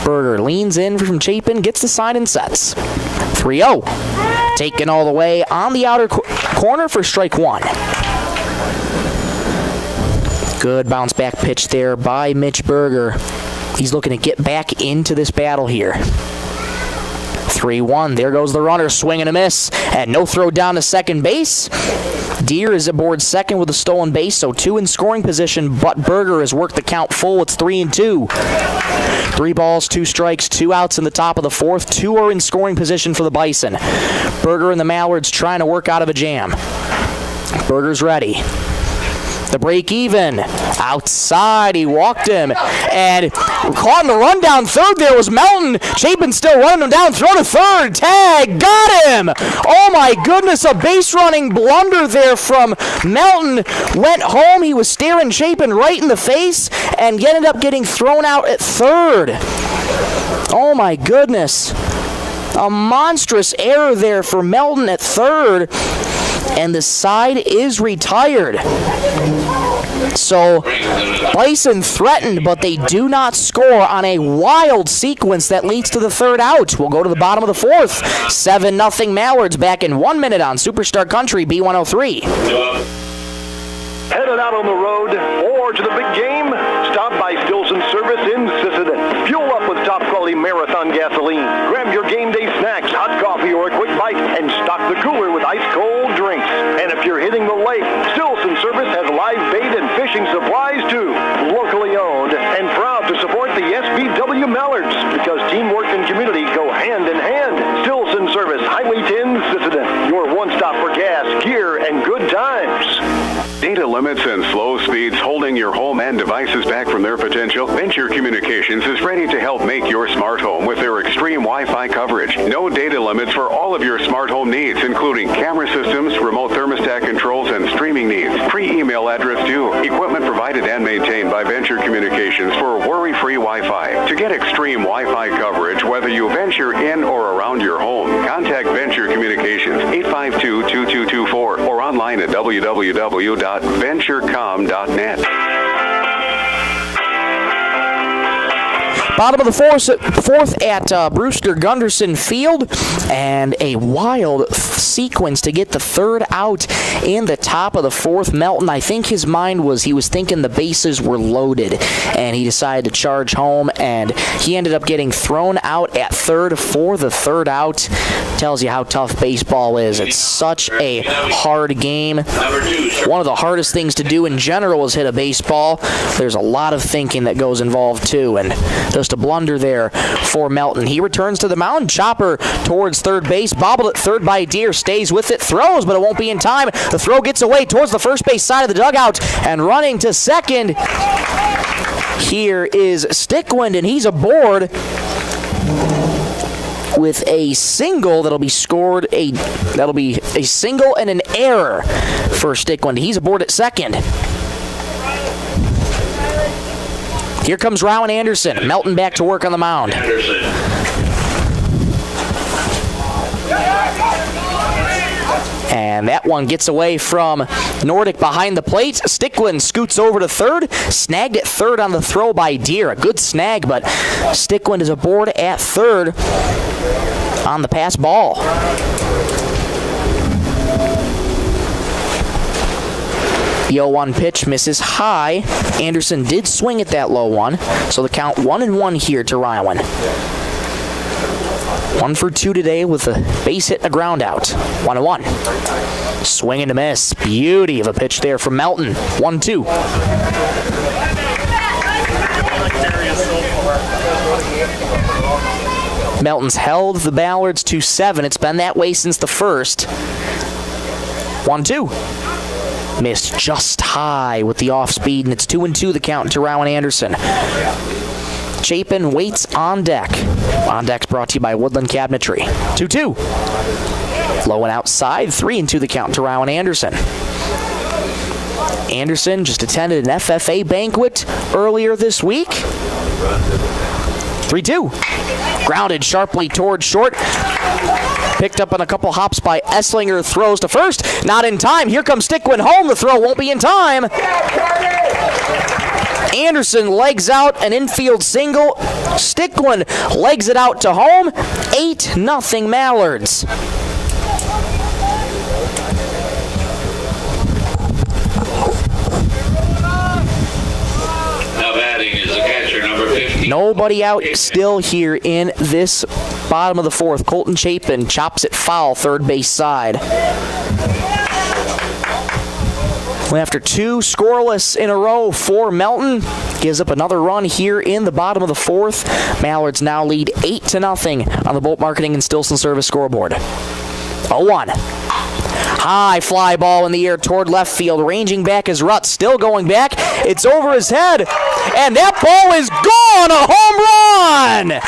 Berger leans in from Chapin, gets the sign and sets. 3-0. Taken all the way on the outer corner for strike 1. Good bounce back pitch there by Mitch Berger. He's looking to get back into this battle here. 3-1. There goes the runner, swing and a miss, and no throw down to second base. Deere is aboard second with a stolen base, so 2 in scoring position, but Berger has worked the count full. It's 3-2. 3 balls, 2 strikes, 2 outs in the top of the 4th. 2 are in scoring position for the Bison. Berger and the Mallards trying to work out of a jam. Berger's ready. The break even. Outside, he walked him. And caught in the run down third there was Melton. Chapin still running him down. Throw to third. Tag. Got him. Oh my goodness, a base running blunder there from Melton. Went home. He was staring Chapin right in the face and ended up getting thrown out at third. Oh my goodness. A monstrous error there for Melton at third. And the side is retired. So, Bison threatened, but they do not score on a wild sequence that leads to the third out. We'll go to the bottom of the 4th. 7-0 Mallards back in 1 minute on Superstar Country B103. Headed out on the road or to the big game? Stop by Stilson Service in Sisseton. Fuel up with top-quality Marathon gasoline. Grab your game day snacks, hot coffee, or a quick bite, and stock the cooler with ice-cold drinks. And if you're hitting the lake, Stilson Service has live bait and fishing supplies, too. Locally owned and proud to support the SBW Mallards because teamwork and community go hand in hand. Stilson Service, Highway 10, Sisseton. Your one-stop for gas, gear, and good times. Data limits and slow speeds holding your home and devices back from their potential? Venture Communications is ready to help make your smart home with their extreme Wi-Fi coverage. No data limits for all of your smart home needs, including camera systems, remote thermostat controls, and streaming needs. Free email address due. Equipment provided and maintained by Venture Communications for worry-free Wi-Fi. To get extreme Wi-Fi coverage, whether you venture in or around your home, contact Venture Communications 852-2224 or online at www.venturecom.net. Bottom of the 4th at Brewster Gunderson Field, and a wild sequence to get the third out in the top of the 4th. Melton, I think his mind was, he was thinking the bases were loaded, and he decided to charge home, and he ended up getting thrown out at third for the third out. Tells you how tough baseball is. It's such a hard game. One of the hardest things to do in general is hit a baseball. There's a lot of thinking that goes involved too, and just a blunder there for Melton. He returns to the mound. Chopper towards third base. Bobbled at third by Deere. Stays with it. Throws, but it won't be in time. The throw gets away towards the first base side of the dugout. And running to second, here is Stickwind, and he's aboard with a single that'll be scored. That'll be a single and an error for Stickwind. He's aboard at second. Here comes Rowan Anderson. Melton back to work on the mound. And that one gets away from Nordic behind the plate. Stickwind scoots over to third. Snagged at third on the throw by Deere. A good snag, but Stickwind is aboard at third on the pass ball. The 0-1 pitch misses high. Anderson did swing at that low one, so the count 1-1 here to Ryland. 1 for 2 today with a base hit and a ground out. 1-1. Swing and a miss. Beauty of a pitch there from Melton. 1-2. Melton's held the Mallards to 7. It's been that way since the first. 1-2. Missed just high with the off speed, and it's 2-2 the count to Rowan Anderson. Chapin waits on deck. On deck's brought to you by Woodland Cabinetry. 2-2. Low and outside, 3-2 the count to Rowan Anderson. Anderson just attended an FFA banquet earlier this week. 3-2. Grounded sharply towards short. Picked up on a couple hops by Esslinger. Throws to first. Not in time. Here comes Stickwind home. The throw won't be in time. Anderson legs out an infield single. Stickwind legs it out to home. 8-0 Mallards. Now batting is the catcher, number 15. Nobody out still here in this bottom of the fourth. Colton Chapin chops it foul, third base side. After two scoreless in a row for Melton, gives up another run here in the bottom of the fourth. Mallards now lead 8-0 on the Bolt Marketing and Stilson Service scoreboard. 0-1. High fly ball in the air toward left field. Ranging back is Rutz. Still going back. It's over his head. And that ball is gone. A home run.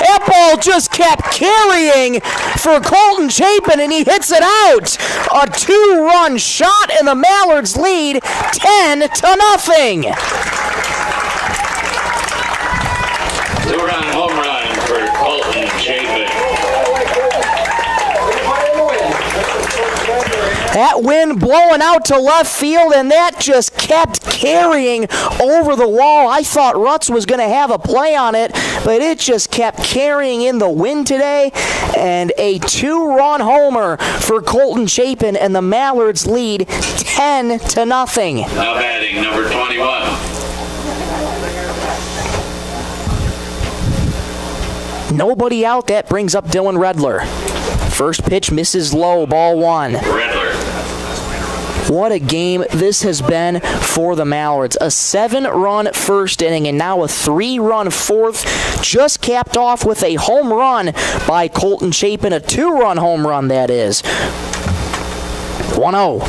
That ball just kept carrying for Colton Chapin, and he hits it out. A two-run shot, and the Mallards lead 10-0. Two-run home run for Colton Chapin. That wind blowing out to left field, and that just kept carrying over the wall. I thought Rutz was going to have a play on it, but it just kept carrying in the wind today. And a two-run homer for Colton Chapin, and the Mallards lead 10-0. Now batting number 21. Nobody out. That brings up Dylan Redler. First pitch misses low, ball one. Redler. What a game this has been for the Mallards. A 7-run first inning and now a 3-run fourth. Just capped off with a home run by Colton Chapin. A 2-run home run, that is. 1-0.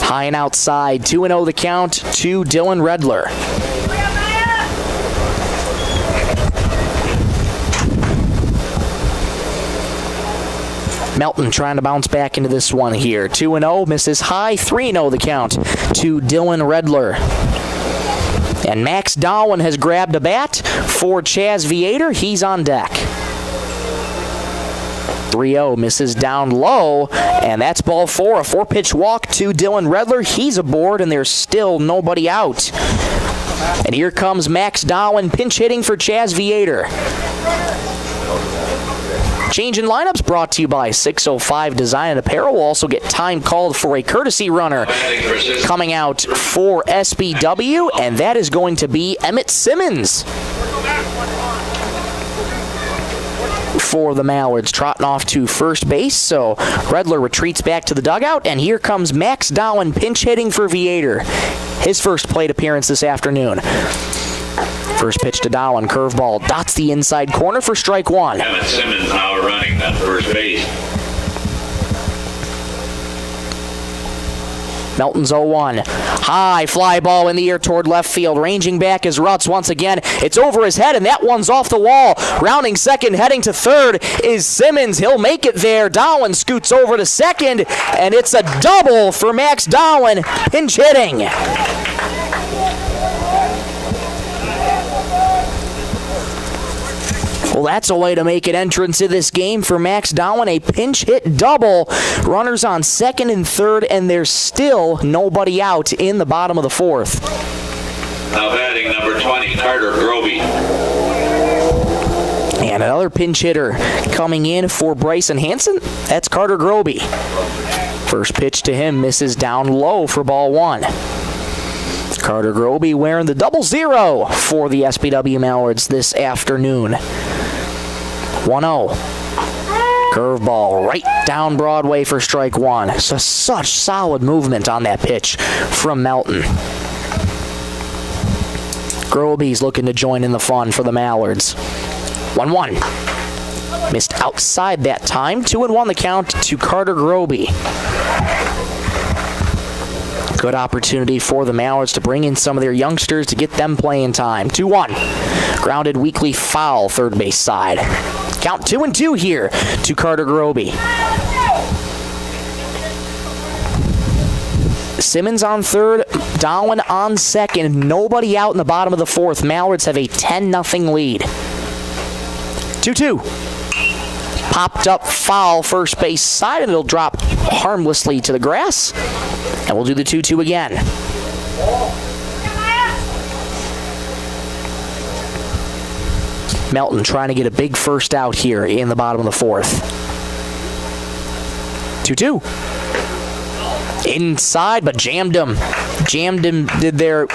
High and outside. 2-0 the count to Dylan Redler. Melton trying to bounce back into this one here. 2-0, misses high. 3-0 the count to Dylan Redler. And Max Darwin has grabbed a bat for Chaz Viator. He's on deck. 3-0, misses down low, and that's ball four. A 4-pitch walk to Dylan Redler. He's aboard, and there's still nobody out. And here comes Max Darwin pinch hitting for Chaz Viator. Change in lineups brought to you by 605 Design and Apparel. We'll also get time called for a courtesy runner coming out for SBW, and that is going to be Emmett Simmons for the Mallards, trotting off to first base. So Redler retreats back to the dugout, and here comes Max Darwin pinch hitting for Viator. His first plate appearance this afternoon. First pitch to Darwin, curveball, dots the inside corner for strike one. Emmett Simmons now running at first base. Melton's 0-1. High fly ball in the air toward left field. Ranging back is Rutz once again. It's over his head, and that one's off the wall. Rounding second, heading to third is Simmons. He'll make it there. Darwin scoots over to second, and it's a double for Max Darwin, pinch hitting. Well, that's a way to make an entrance to this game for Max Darwin. A pinch hit double. Runners on second and third, and there's still nobody out in the bottom of the fourth. Now batting number 20, Carter Groby. And another pinch hitter coming in for Bryson Hansen. That's Carter Groby. First pitch to him misses down low for ball one. Carter Groby wearing the 00 for the SBW Mallards this afternoon. 1-0. Curveball right down Broadway for strike one. So such solid movement on that pitch from Melton. Groby's looking to join in the fun for the Mallards. 1-1. Missed outside that time. 2-1 the count to Carter Groby. Good opportunity for the Mallards to bring in some of their youngsters to get them playing time. 2-1. Grounded weakly foul, third base side. Count 2-2 here to Carter Groby. Simmons on third, Darwin on second. Nobody out in the bottom of the fourth. Mallards have a 10-0 lead. 2-2. Popped up foul, first base side, and it'll drop harmlessly to the grass. And we'll do the 2-2 again. Melton trying to get a big first out here in the bottom of the fourth. 2-2. inside, but jammed him. Jammed him did there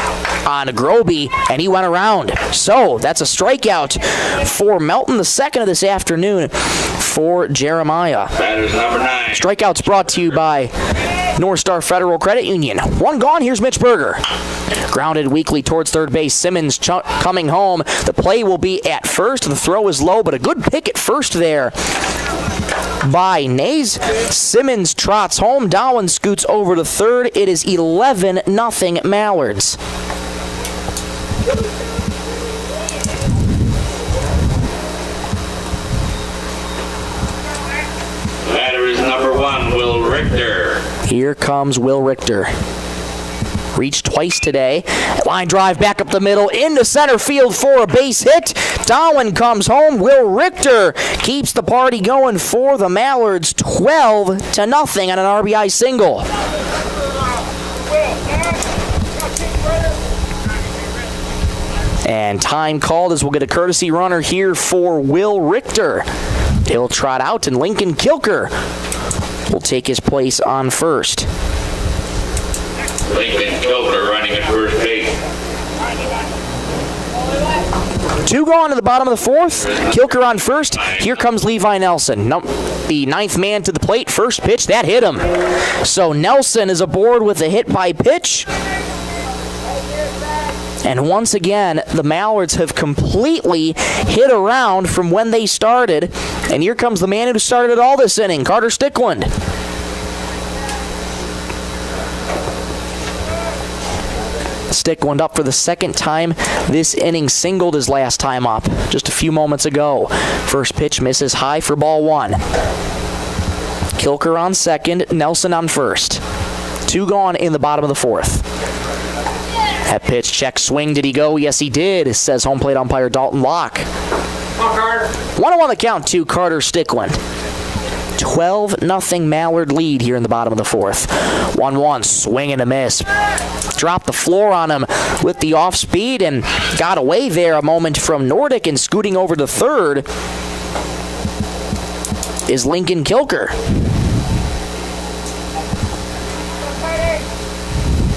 on Groby, and he went around. So that's a strikeout for Melton, the second of this afternoon for Jeremiah. Batters number 9. Strikeouts brought to you by North Star Federal Credit Union. One gone, here's Mitch Berger. Grounded weakly towards third base. Simmons coming home. The play will be at first. The throw is low, but a good pick at first there by Nays. Simmons trots home. Dowan scoots over to third. It is 11-0 Mallards. Batter is number 1, Will Richter. Here comes Will Richter. Reached twice today. Line drive back up the middle into center field for a base hit. Dowan comes home. Will Richter keeps the party going for the Mallards, 12-0 on an RBI single. And time called as we'll get a courtesy runner here for Will Richter. He'll trot out, and Lincoln Kilker will take his place on first. Lincoln Kilker running at first base. 2 gone in the bottom of the fourth. Kilker on first. Here comes Levi Nelson. The ninth man to the plate. First pitch, that hit him. So Nelson is aboard with a hit by pitch. And once again, the Mallards have completely hit around from when they started. And here comes the man who started it all this inning, Carter Stickland. Stickland up for the second time this inning, singled his last time up just a few moments ago. First pitch misses high for ball 1. Kilker on second, Nelson on first. 2 gone in the bottom of the fourth. That pitch, check swing, did he go? Yes, he did, says home plate umpire Dalton Locke. 1-1 the count to Carter Stickland. 12-0 Mallard lead here in the bottom of the fourth. 1-1, swing and a miss. Dropped the floor on him with the off speed and got away there a moment from Nordic, and scooting over to third is Lincoln Kilker.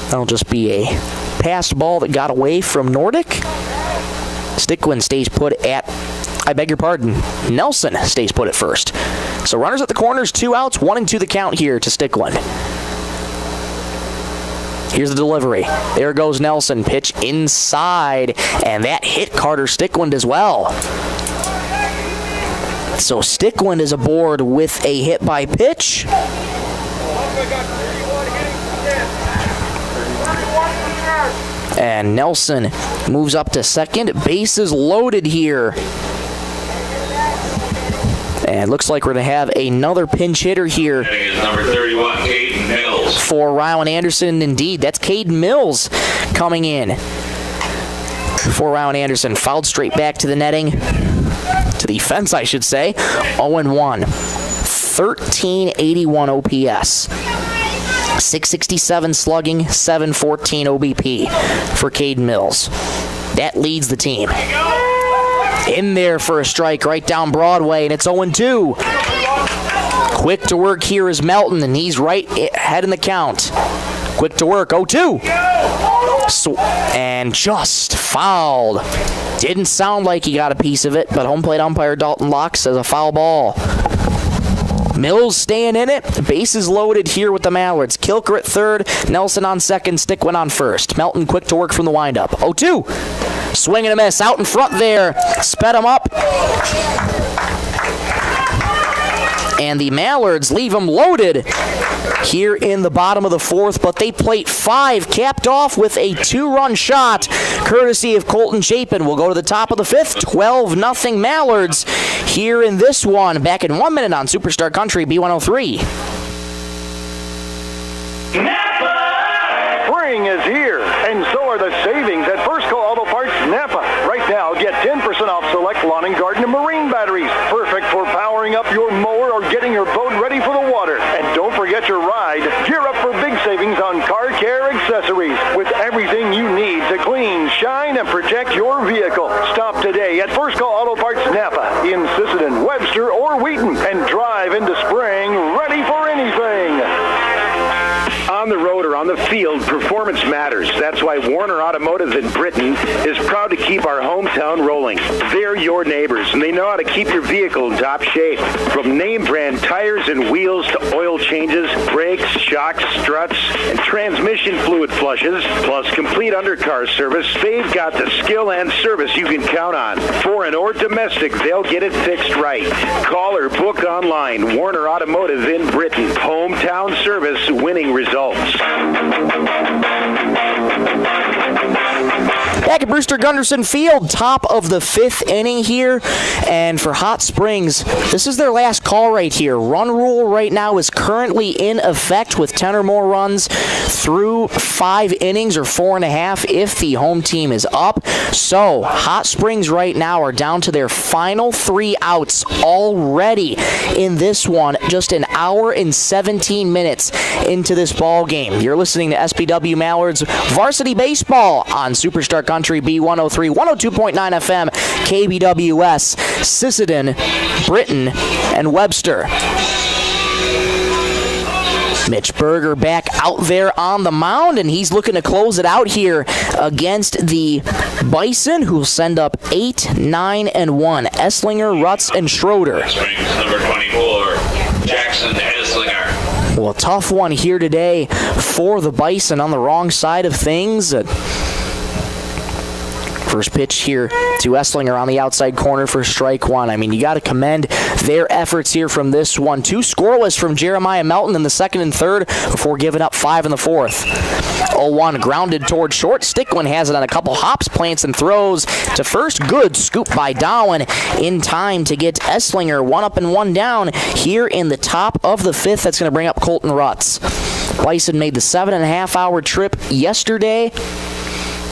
That'll just be a passed ball that got away from Nordic. Stickland stays put at, Nelson stays put at first. So runners at the corners, 2 outs, 1-2 the count here to Stickland. Here's the delivery. There goes Nelson. Pitch inside, and that hit Carter Stickland as well. So Stickland is aboard with a hit by pitch. And Nelson moves up to second. Bases loaded here. And looks like we're going to have another pinch hitter here. Is number 31, Caden Mills. For Rowan Anderson, indeed. That's Caden Mills coming in. For Rowan Anderson, fouled straight back to the netting. To the fence, I should say. 0-1. 1381 OPS. 667 slugging, 714 OBP for Caden Mills. That leads the team. In there for a strike right down Broadway, and it's 0-2. Quick to work here is Melton, and he's right ahead in the count. Quick to work, 0-2. And just fouled. Didn't sound like he got a piece of it, but home plate umpire Dalton Locke says a foul ball. Mills staying in it. Bases loaded here with the Mallards. Kilker at third. Nelson on second. Stickland on first. Melton quick to work from the windup. 0-2. Swing and a miss. Out in front there. Sped him up. And the Mallards leave him loaded here in the bottom of the fourth, but they plate 5, capped off with a 2-run shot, courtesy of Colton Chapin. We'll go to the top of the fifth, 12-0 Mallards here in this one. Back in 1 minute on Superstar Country B103. Spring is here, and so are the savings at First Call Auto Parts Napa. Right now, get 10% off select lawn and garden and marine batteries. Perfect for powering up your mower or getting your boat ready for the water. And don't forget your ride. Gear up for big savings on car care accessories with everything you need to clean, shine, and protect your vehicle. Stop today at First Call Auto Parts Napa in Sisseton, Webster, or Wheaton, and drive into spring ready for anything. On on the road or on the field, performance matters. That's why Warner Automotive in Britton is proud to keep our hometown rolling. They're your neighbors, and they know how to keep your vehicle in top shape. From name brand tires and wheels to oil changes, brakes, shocks, struts, and transmission fluid flushes, plus complete undercar service, they've got the skill and service you can count on. Foreign or domestic, they'll get it fixed right. Call or book online. Warner Automotive in Britton. Hometown service, winning results. Back at Brewster Gunderson Field, top of the 5th inning here. And for Hot Springs, this is their last call right here. Run rule right now is currently in effect with 10 or more runs through 5 innings or 4.5 if the home team is up. So Hot Springs right now are down to their final 3 outs already in this one, just an hour and 17 minutes into this ball game. You're listening to SBW Mallards Varsity Baseball on Superstar Country B103, 102.9 FM, KBWS, Sisseton, Britton, and Webster. Mitch Berger back out there on the mound, and he's looking to close it out here against the Bison, who'll send up 8, 9, and 1. Esslinger, Rutz, and Schroeder. Number 24, Jackson Esslinger. Well, a tough one here today for the Bison on the wrong side of things. First pitch here to Esslinger on the outside corner for strike one. I mean, you got to commend their efforts here from this one. 2 scoreless from Jeremiah Melton in the 2nd and 3rd before giving up 5 in the 4th. 0-1 grounded toward short. Stickland has it on a couple hops, plants, and throws to first. Good scoop by Dowen in time to get Esslinger 1 up and 1 down here in the top of the 5th. That's going to bring up Colton Rutz. Bison made the 7.5-hour trip yesterday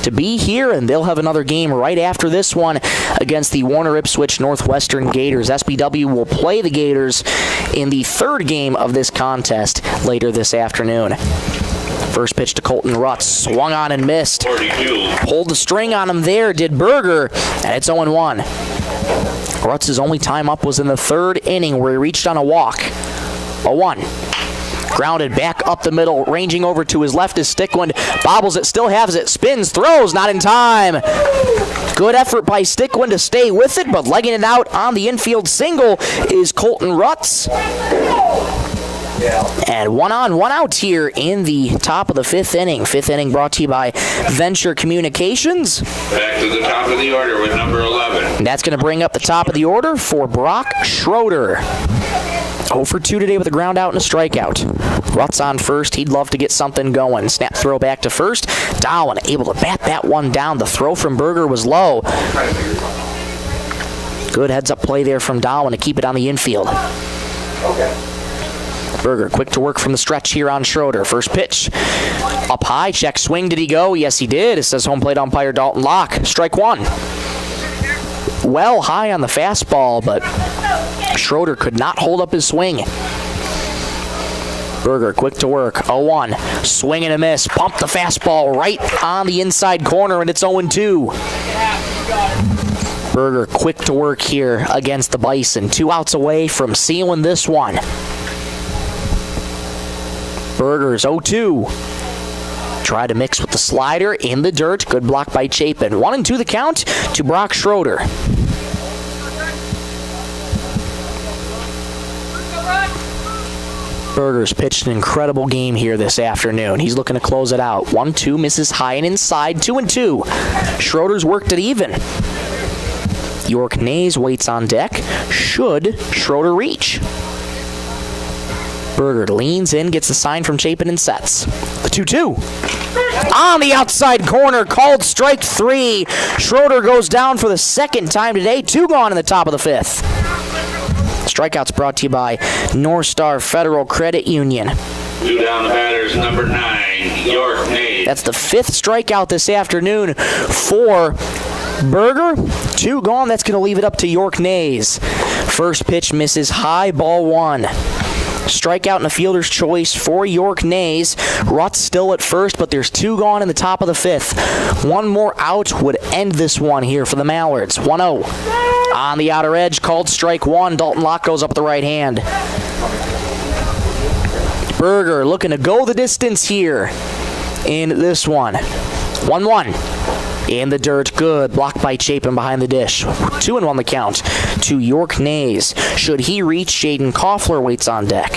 to be here, and they'll have another game right after this one against the Warner Ipswich Northwestern Gators. SBW will play the Gators in the 3rd game of this contest later this afternoon. First pitch to Colton Rutz, swung on and missed. 42. Pulled the string on him there, did Berger, and it's 0-1. Rutz's only time up was in the 3rd inning where he reached on a walk. 0-1. Grounded back up the middle, ranging over to his left is Stickland. Bobbles it, still has it, spins, throws, not in time. Good effort by Stickland to stay with it, but legging it out on the infield single is Colton Rutz. And 1 on, 1 out here in the top of the 5th inning. 5th inning brought to you by Venture Communications. Back to the top of the order with number 11. And that's going to bring up the top of the order for Brock Schroeder. 0 for 2 today with a ground out and a strikeout. Rutz on first. He'd love to get something going. Snap throw back to first. Dowen able to bat that one down. The throw from Berger was low. Good heads-up play there from Dowen to keep it on the infield. Berger quick to work from the stretch here on Schroeder. First pitch. Up high. Check swing. Did he go? Yes, he did. It says home plate umpire Dalton Locke. Strike 1. Well high on the fastball, but Schroeder could not hold up his swing. Berger quick to work. 0-1. Swing and a miss. Pump the fastball right on the inside corner, and it's 0-2. Berger quick to work here against the Bison. 2 outs away from sealing this one. Berger's 0-2. Try to mix with the slider in the dirt. Good block by Chapin. 1-2 the count to Brock Schroeder. Berger's pitched an incredible game here this afternoon. He's looking to close it out. 1-2 misses high and inside. 2-2. Schroeder's worked it even. York Nays waits on deck. Should Schroeder reach? Berger leans in, gets the sign from Chapin and sets. The 2-2. On the outside corner, called strike 3. Schroeder goes down for the 2nd time today. 2 gone in the top of the 5th. Strikeouts brought to you by North Star Federal Credit Union. 2 down the batters, number 9, York Nays. That's the 5th strikeout this afternoon for Berger. 2 gone. That's going to leave it up to York Nays. First pitch misses high, ball 1. Strikeout and a fielder's choice for York Nays. Rutz still at first, but there's 2 gone in the top of the 5th. 1 more out would end this one here for the Mallards. 1-0. On the outer edge, called strike 1. Dalton Locke goes up with the right hand. Berger looking to go the distance here in this one. 1-1. In the dirt, good. Blocked by Chapin behind the dish. 2-1 the count to York Nays. Should he reach, Jaden Koffler waits on deck.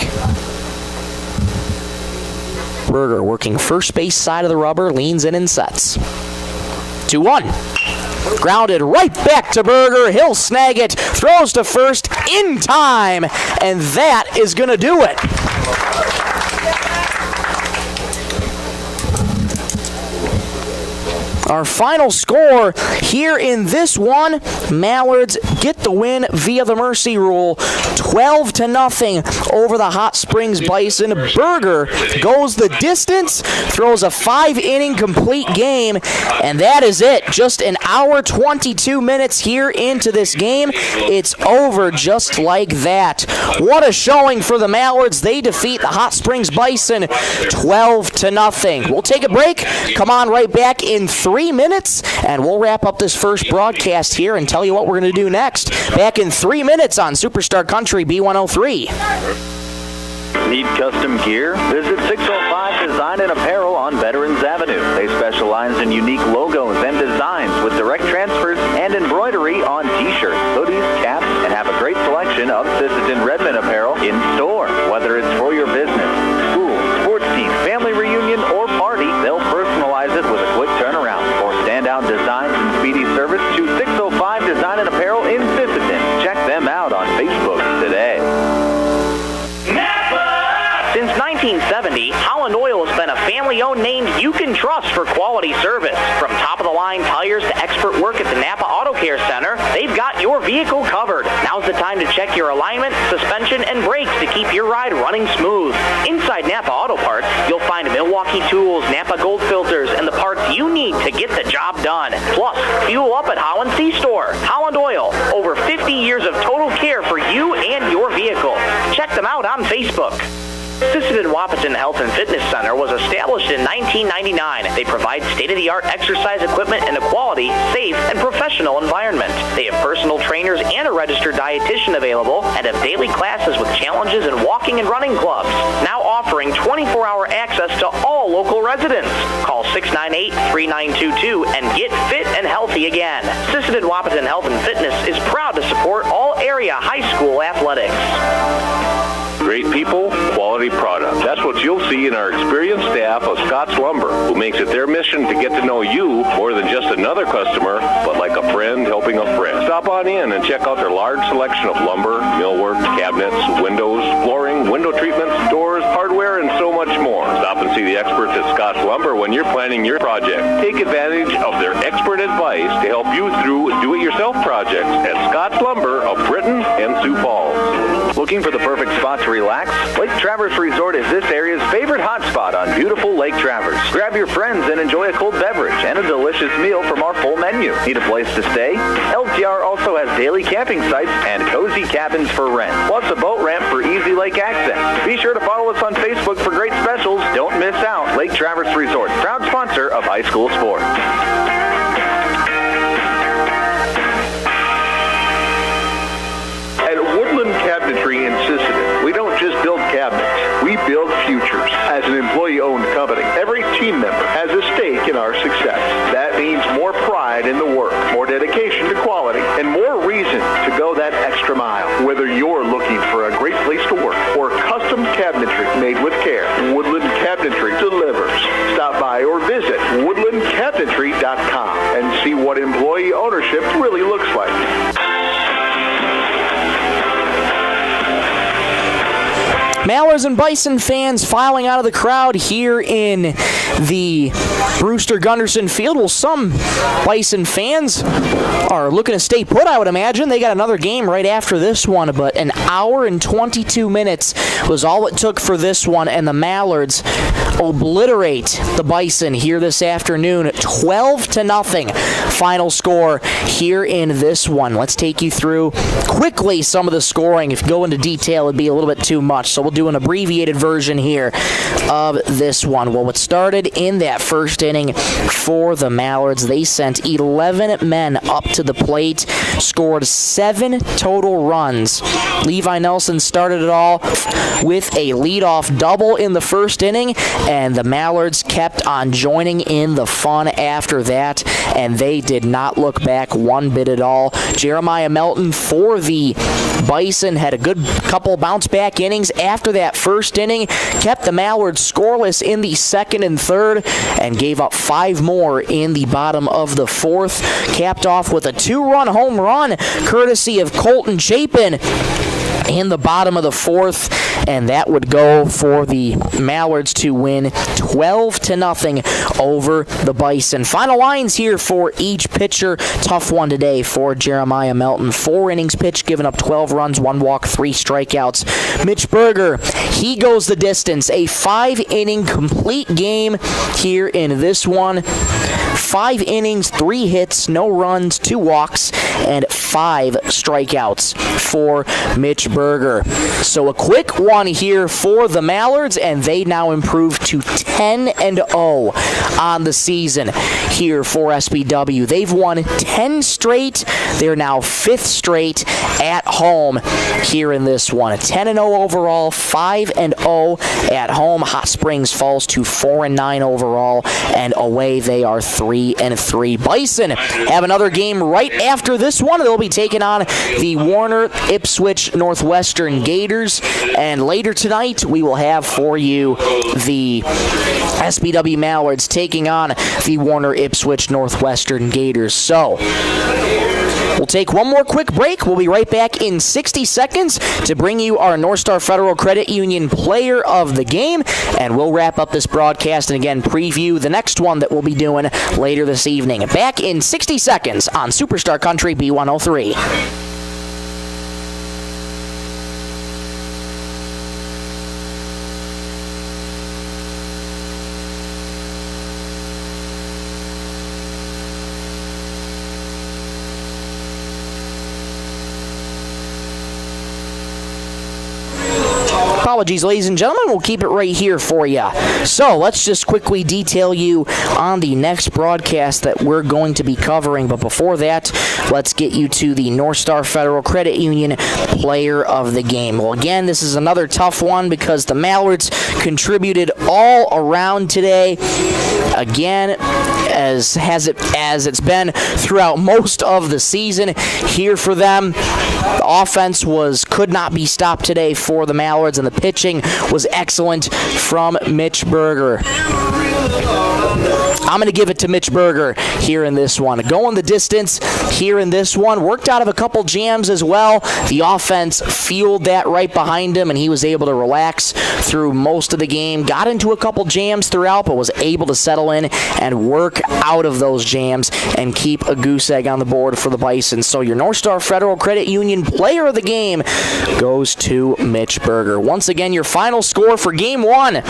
Berger working first base side of the rubber, leans in and sets. 2-1. Grounded right back to Berger. He'll snag it. Throws to first in time. And that is going to do it. Our final score here in this one, Mallards get the win via the mercy rule, 12-0 over the Hot Springs Bison. Berger goes the distance, throws a 5-inning complete game, and that is it. Just an hour, 22 minutes here into this game. It's over just like that. What a showing for the Mallards. They defeat the Hot Springs Bison 12-0. We'll take a break. Come on right back in 3 minutes, and we'll wrap up this first broadcast here and tell you what we're going to do next. Back in 3 minutes on Superstar Country B103. Need custom gear? Visit 605 Design and Apparel on Veterans Avenue. They specialize in unique logos and designs with direct transfers and embroidery on t-shirts, hoodies, caps, and have a great selection of Sisseton Redmond apparel in store. Whether it's for your business, school, sports team, family reunion, or party, they'll personalize it with a quick turnaround. For standout designs and speedy service, choose 605 Design and Apparel in Sisseton. Check them out on Facebook today. Since 1970, Holland Oil has been a family-owned name you can trust for quality service. From top-of-the-line tires to expert work at the Napa Auto Care Center, they've got your vehicle covered. Now's the time to check your alignment, suspension, and brakes to keep your ride running smooth. Inside Napa Auto Parts, you'll find Milwaukee tools, Napa Gold filters, and the parts you need to get the job done. Plus, fuel up at Holland C-Store. Holland Oil, over 50 years of total care for you and your vehicle. Check them out on Facebook. Sisseton Wahpeton Health and Fitness Center was established in 1999. They provide state-of-the-art exercise equipment in a quality, safe, and professional environment. They have personal trainers and a registered dietitian available and have daily classes with challenges in walking and running clubs. Now offering 24-hour access to all local residents. Call 698-3922 and get fit and healthy again. Sisseton Wahpeton Health and Fitness is proud to support all area high school athletics. Great people, quality product. That's what you'll see in our experienced staff of Scott's Lumber, who makes it their mission to get to know you more than just another customer, but like a friend helping a friend. Stop on in and check out their large selection of lumber, millwork, cabinets, windows, flooring, window treatments, doors, hardware, and so much more. Stop and see the experts at Scott's Lumber when you're planning your project. Take advantage of their expert advice to help you through do-it-yourself projects at Scott's Lumber of Britton and Sioux Falls. Looking for the perfect spot to relax? Lake Traverse Resort is this area's favorite hotspot on beautiful Lake Traverse. Grab your friends and enjoy a cold beverage and a delicious meal from our full menu. Need a place to stay? LTR also has daily camping sites and cozy cabins for rent, plus a boat ramp for easy lake access. Be sure to follow us on Facebook for great specials. Don't miss out. Lake Traverse Resort, proud sponsor of high school sports. Cabinetry in Sisseton. We don't just build cabinets, we build futures. As an employee-owned company, every team member has a stake in our success. That means more pride in the work, more dedication to quality, and more reason to go that extra mile. Whether you're looking for a great place to work or custom cabinetry made with care, Woodland Cabinetry delivers. Stop by or visit woodlandcabinetry.com and see what employee ownership really looks like. Mallards and Bison fans filing out of the crowd here in the Brewster Gunderson Field. Well, some Bison fans are looking to stay put, I would imagine. They got another game right after this one, but an hour and 22 minutes was all it took for this one, and the Mallards obliterate the Bison here this afternoon. 12-0 final score here in this one. Let's take you through quickly some of the scoring. If you go into detail, it'd be a little bit too much, so we'll do do an abbreviated version here of this one. Well, what started in that first inning for the Mallards, they sent 11 men up to the plate, scored 7 total runs. Levi Nelson started it all with a leadoff double in the first inning, and the Mallards kept on joining in the fun after that, and they did not look back one bit at all. Jeremiah Melton for the Bison had a good couple bounce-back innings after that first inning, kept the Mallards scoreless in the second and third, and gave up 5 more in the bottom of the fourth, capped off with a 2-run home run courtesy of Colton Chapin in the bottom of the fourth, and that would go for the Mallards to win 12-0 over the Bison. Final lines here for each pitcher. Tough one today for Jeremiah Melton. 4 innings pitched, giving up 12 runs, 1 walk, 3 strikeouts. Mitch Berger, he goes the distance. A 5-inning complete game here in this one. 5 innings, 3 hits, no runs, 2 walks, and 5 strikeouts for Mitch Berger. So a quick one here for the Mallards, and they now improve to 10-0 on the season here for SBW. They've won 10 straight. They're now 5th straight at home here in this one. 10-0 overall, 5-0 at home. Hot Springs falls to 4-9 overall, and away they are 3-3. Bison have another game right after this one. They'll be taking on the Warner Ipswich Northwestern Gators, and later tonight we will have for you the SBW Mallards taking on the Warner Ipswich Northwestern Gators. So we'll take one more quick break. We'll be right back in 60 seconds to bring you our North Star Federal Credit Union Player of the Game, and we'll wrap up this broadcast and again preview the next one that we'll be doing later this evening. Back in 60 seconds on Superstar Country B103. Apologies, ladies and gentlemen. We'll keep it right here for you. So let's just quickly detail you on the next broadcast that we're going to be covering. But before that, let's get you to the North Star Federal Credit Union Player of the Game. Well, again, this is another tough one because the Mallards contributed all around today. Again, as it's been throughout most of the season here for them. The offense could not be stopped today for the Mallards, and the pitching was excellent from Mitch Berger. I'm going to give it to Mitch Berger here in this one. Going the distance here in this one. Worked out of a couple jams as well. The offense fueled that right behind him, and he was able to relax through most of the game. Got into a couple jams throughout, but was able to settle in and work out of those jams and keep a goose egg on the board for the Bison. So your North Star Federal Credit Union Player of the Game goes to Mitch Berger. Once again, your final score for Game 1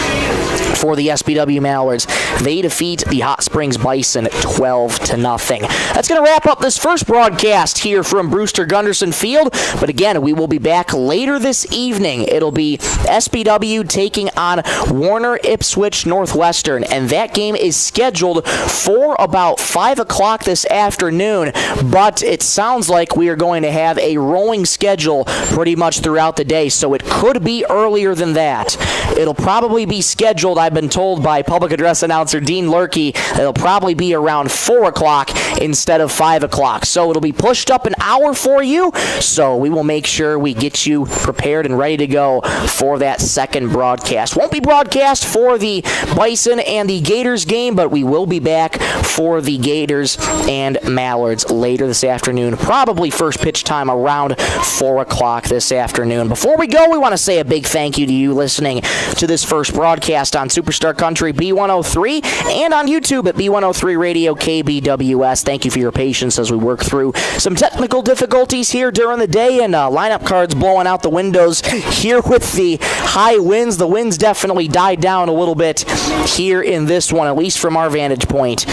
for the SBW Mallards. They defeat the Hot Springs Bison 12-0. That's going to wrap up this first broadcast here from Brewster Gunderson Field. But again, we will be back later this evening. It'll be SBW taking on Warner Ipswich Northwestern, and that game is scheduled for about 5 o'clock this afternoon. But it sounds like we are going to have a rolling schedule pretty much throughout the day, so it could be earlier than that. It'll probably be scheduled, I've been told by public address announcer Dean Lurkey, it'll probably be around 4 o'clock instead of 5 o'clock. So it'll be pushed up an hour for you, so we will make sure we get you prepared and ready to go for that second broadcast. Won't be broadcast for the Bison and the Gators game, but we will be back for the Gators and Mallards later this afternoon, probably first pitch time around 4 o'clock this afternoon. Before we go, we want to say a big thank you to you listening to this first broadcast on Superstar Country B103 and on YouTube at B103 Radio KBWS. Thank you for your patience as we work through some technical difficulties here during the day, and lineup cards blowing out the windows here with the high winds. The winds definitely died down a little bit here in this one, at least from our vantage point.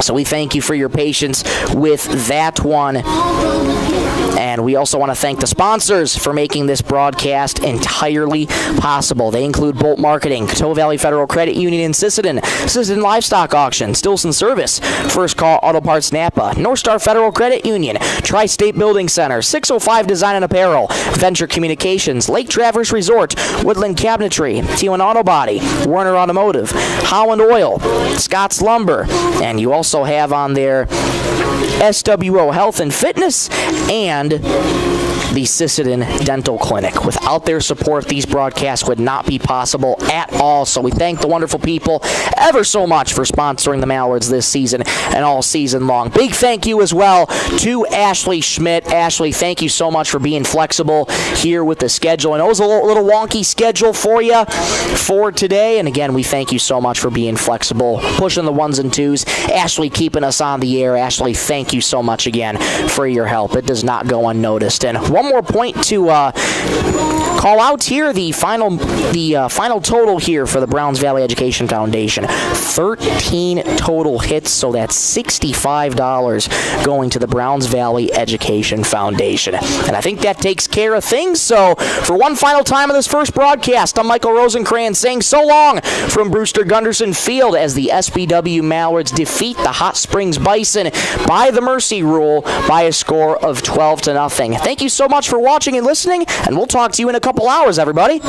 So we thank you for your patience with that one. And we also want to thank the sponsors for making this broadcast entirely possible. They include Bolt Marketing, Coteau Valley Federal Credit Union in Sisseton, Sisseton Livestock Auction, Stilson Service, First Call Auto Parts Napa, North Star Federal Credit Union, Tri-State Building Center, 605 Design and Apparel, Venture Communications, Lake Traverse Resort, Woodland Cabinetry, T1 Auto Body, Warner Automotive, Holland Oil, Scott's Lumber, and you also have on there SWO Health and Fitness and the Sisseton Dental Clinic. Without their support, these broadcasts would not be possible at all. So we thank the wonderful people ever so much for sponsoring the Mallards this season and all season long. Big thank you as well to Ashley Schmidt. Ashley, thank you so much for being flexible here with the schedule. And it was a little wonky schedule for you for today. And again, we thank you so much for being flexible, pushing the ones and twos. Ashley keeping us on the air. Ashley, thank you so much again for your help. It does not go unnoticed. And one more point to call out here, the final total here for the Browns Valley Education Foundation. 13 total hits, so that's $65 going to the Browns Valley Education Foundation. And I think that takes care of things. So for one final time of this first broadcast, I'm Michael Rosencrans saying so long from Brewster Gunderson Field as the SBW Mallards defeat the Hot Springs Bison by the Mercy Rule by a score of 12-0. Thank you so much for watching and listening, and we'll talk to you in a couple hours, everybody.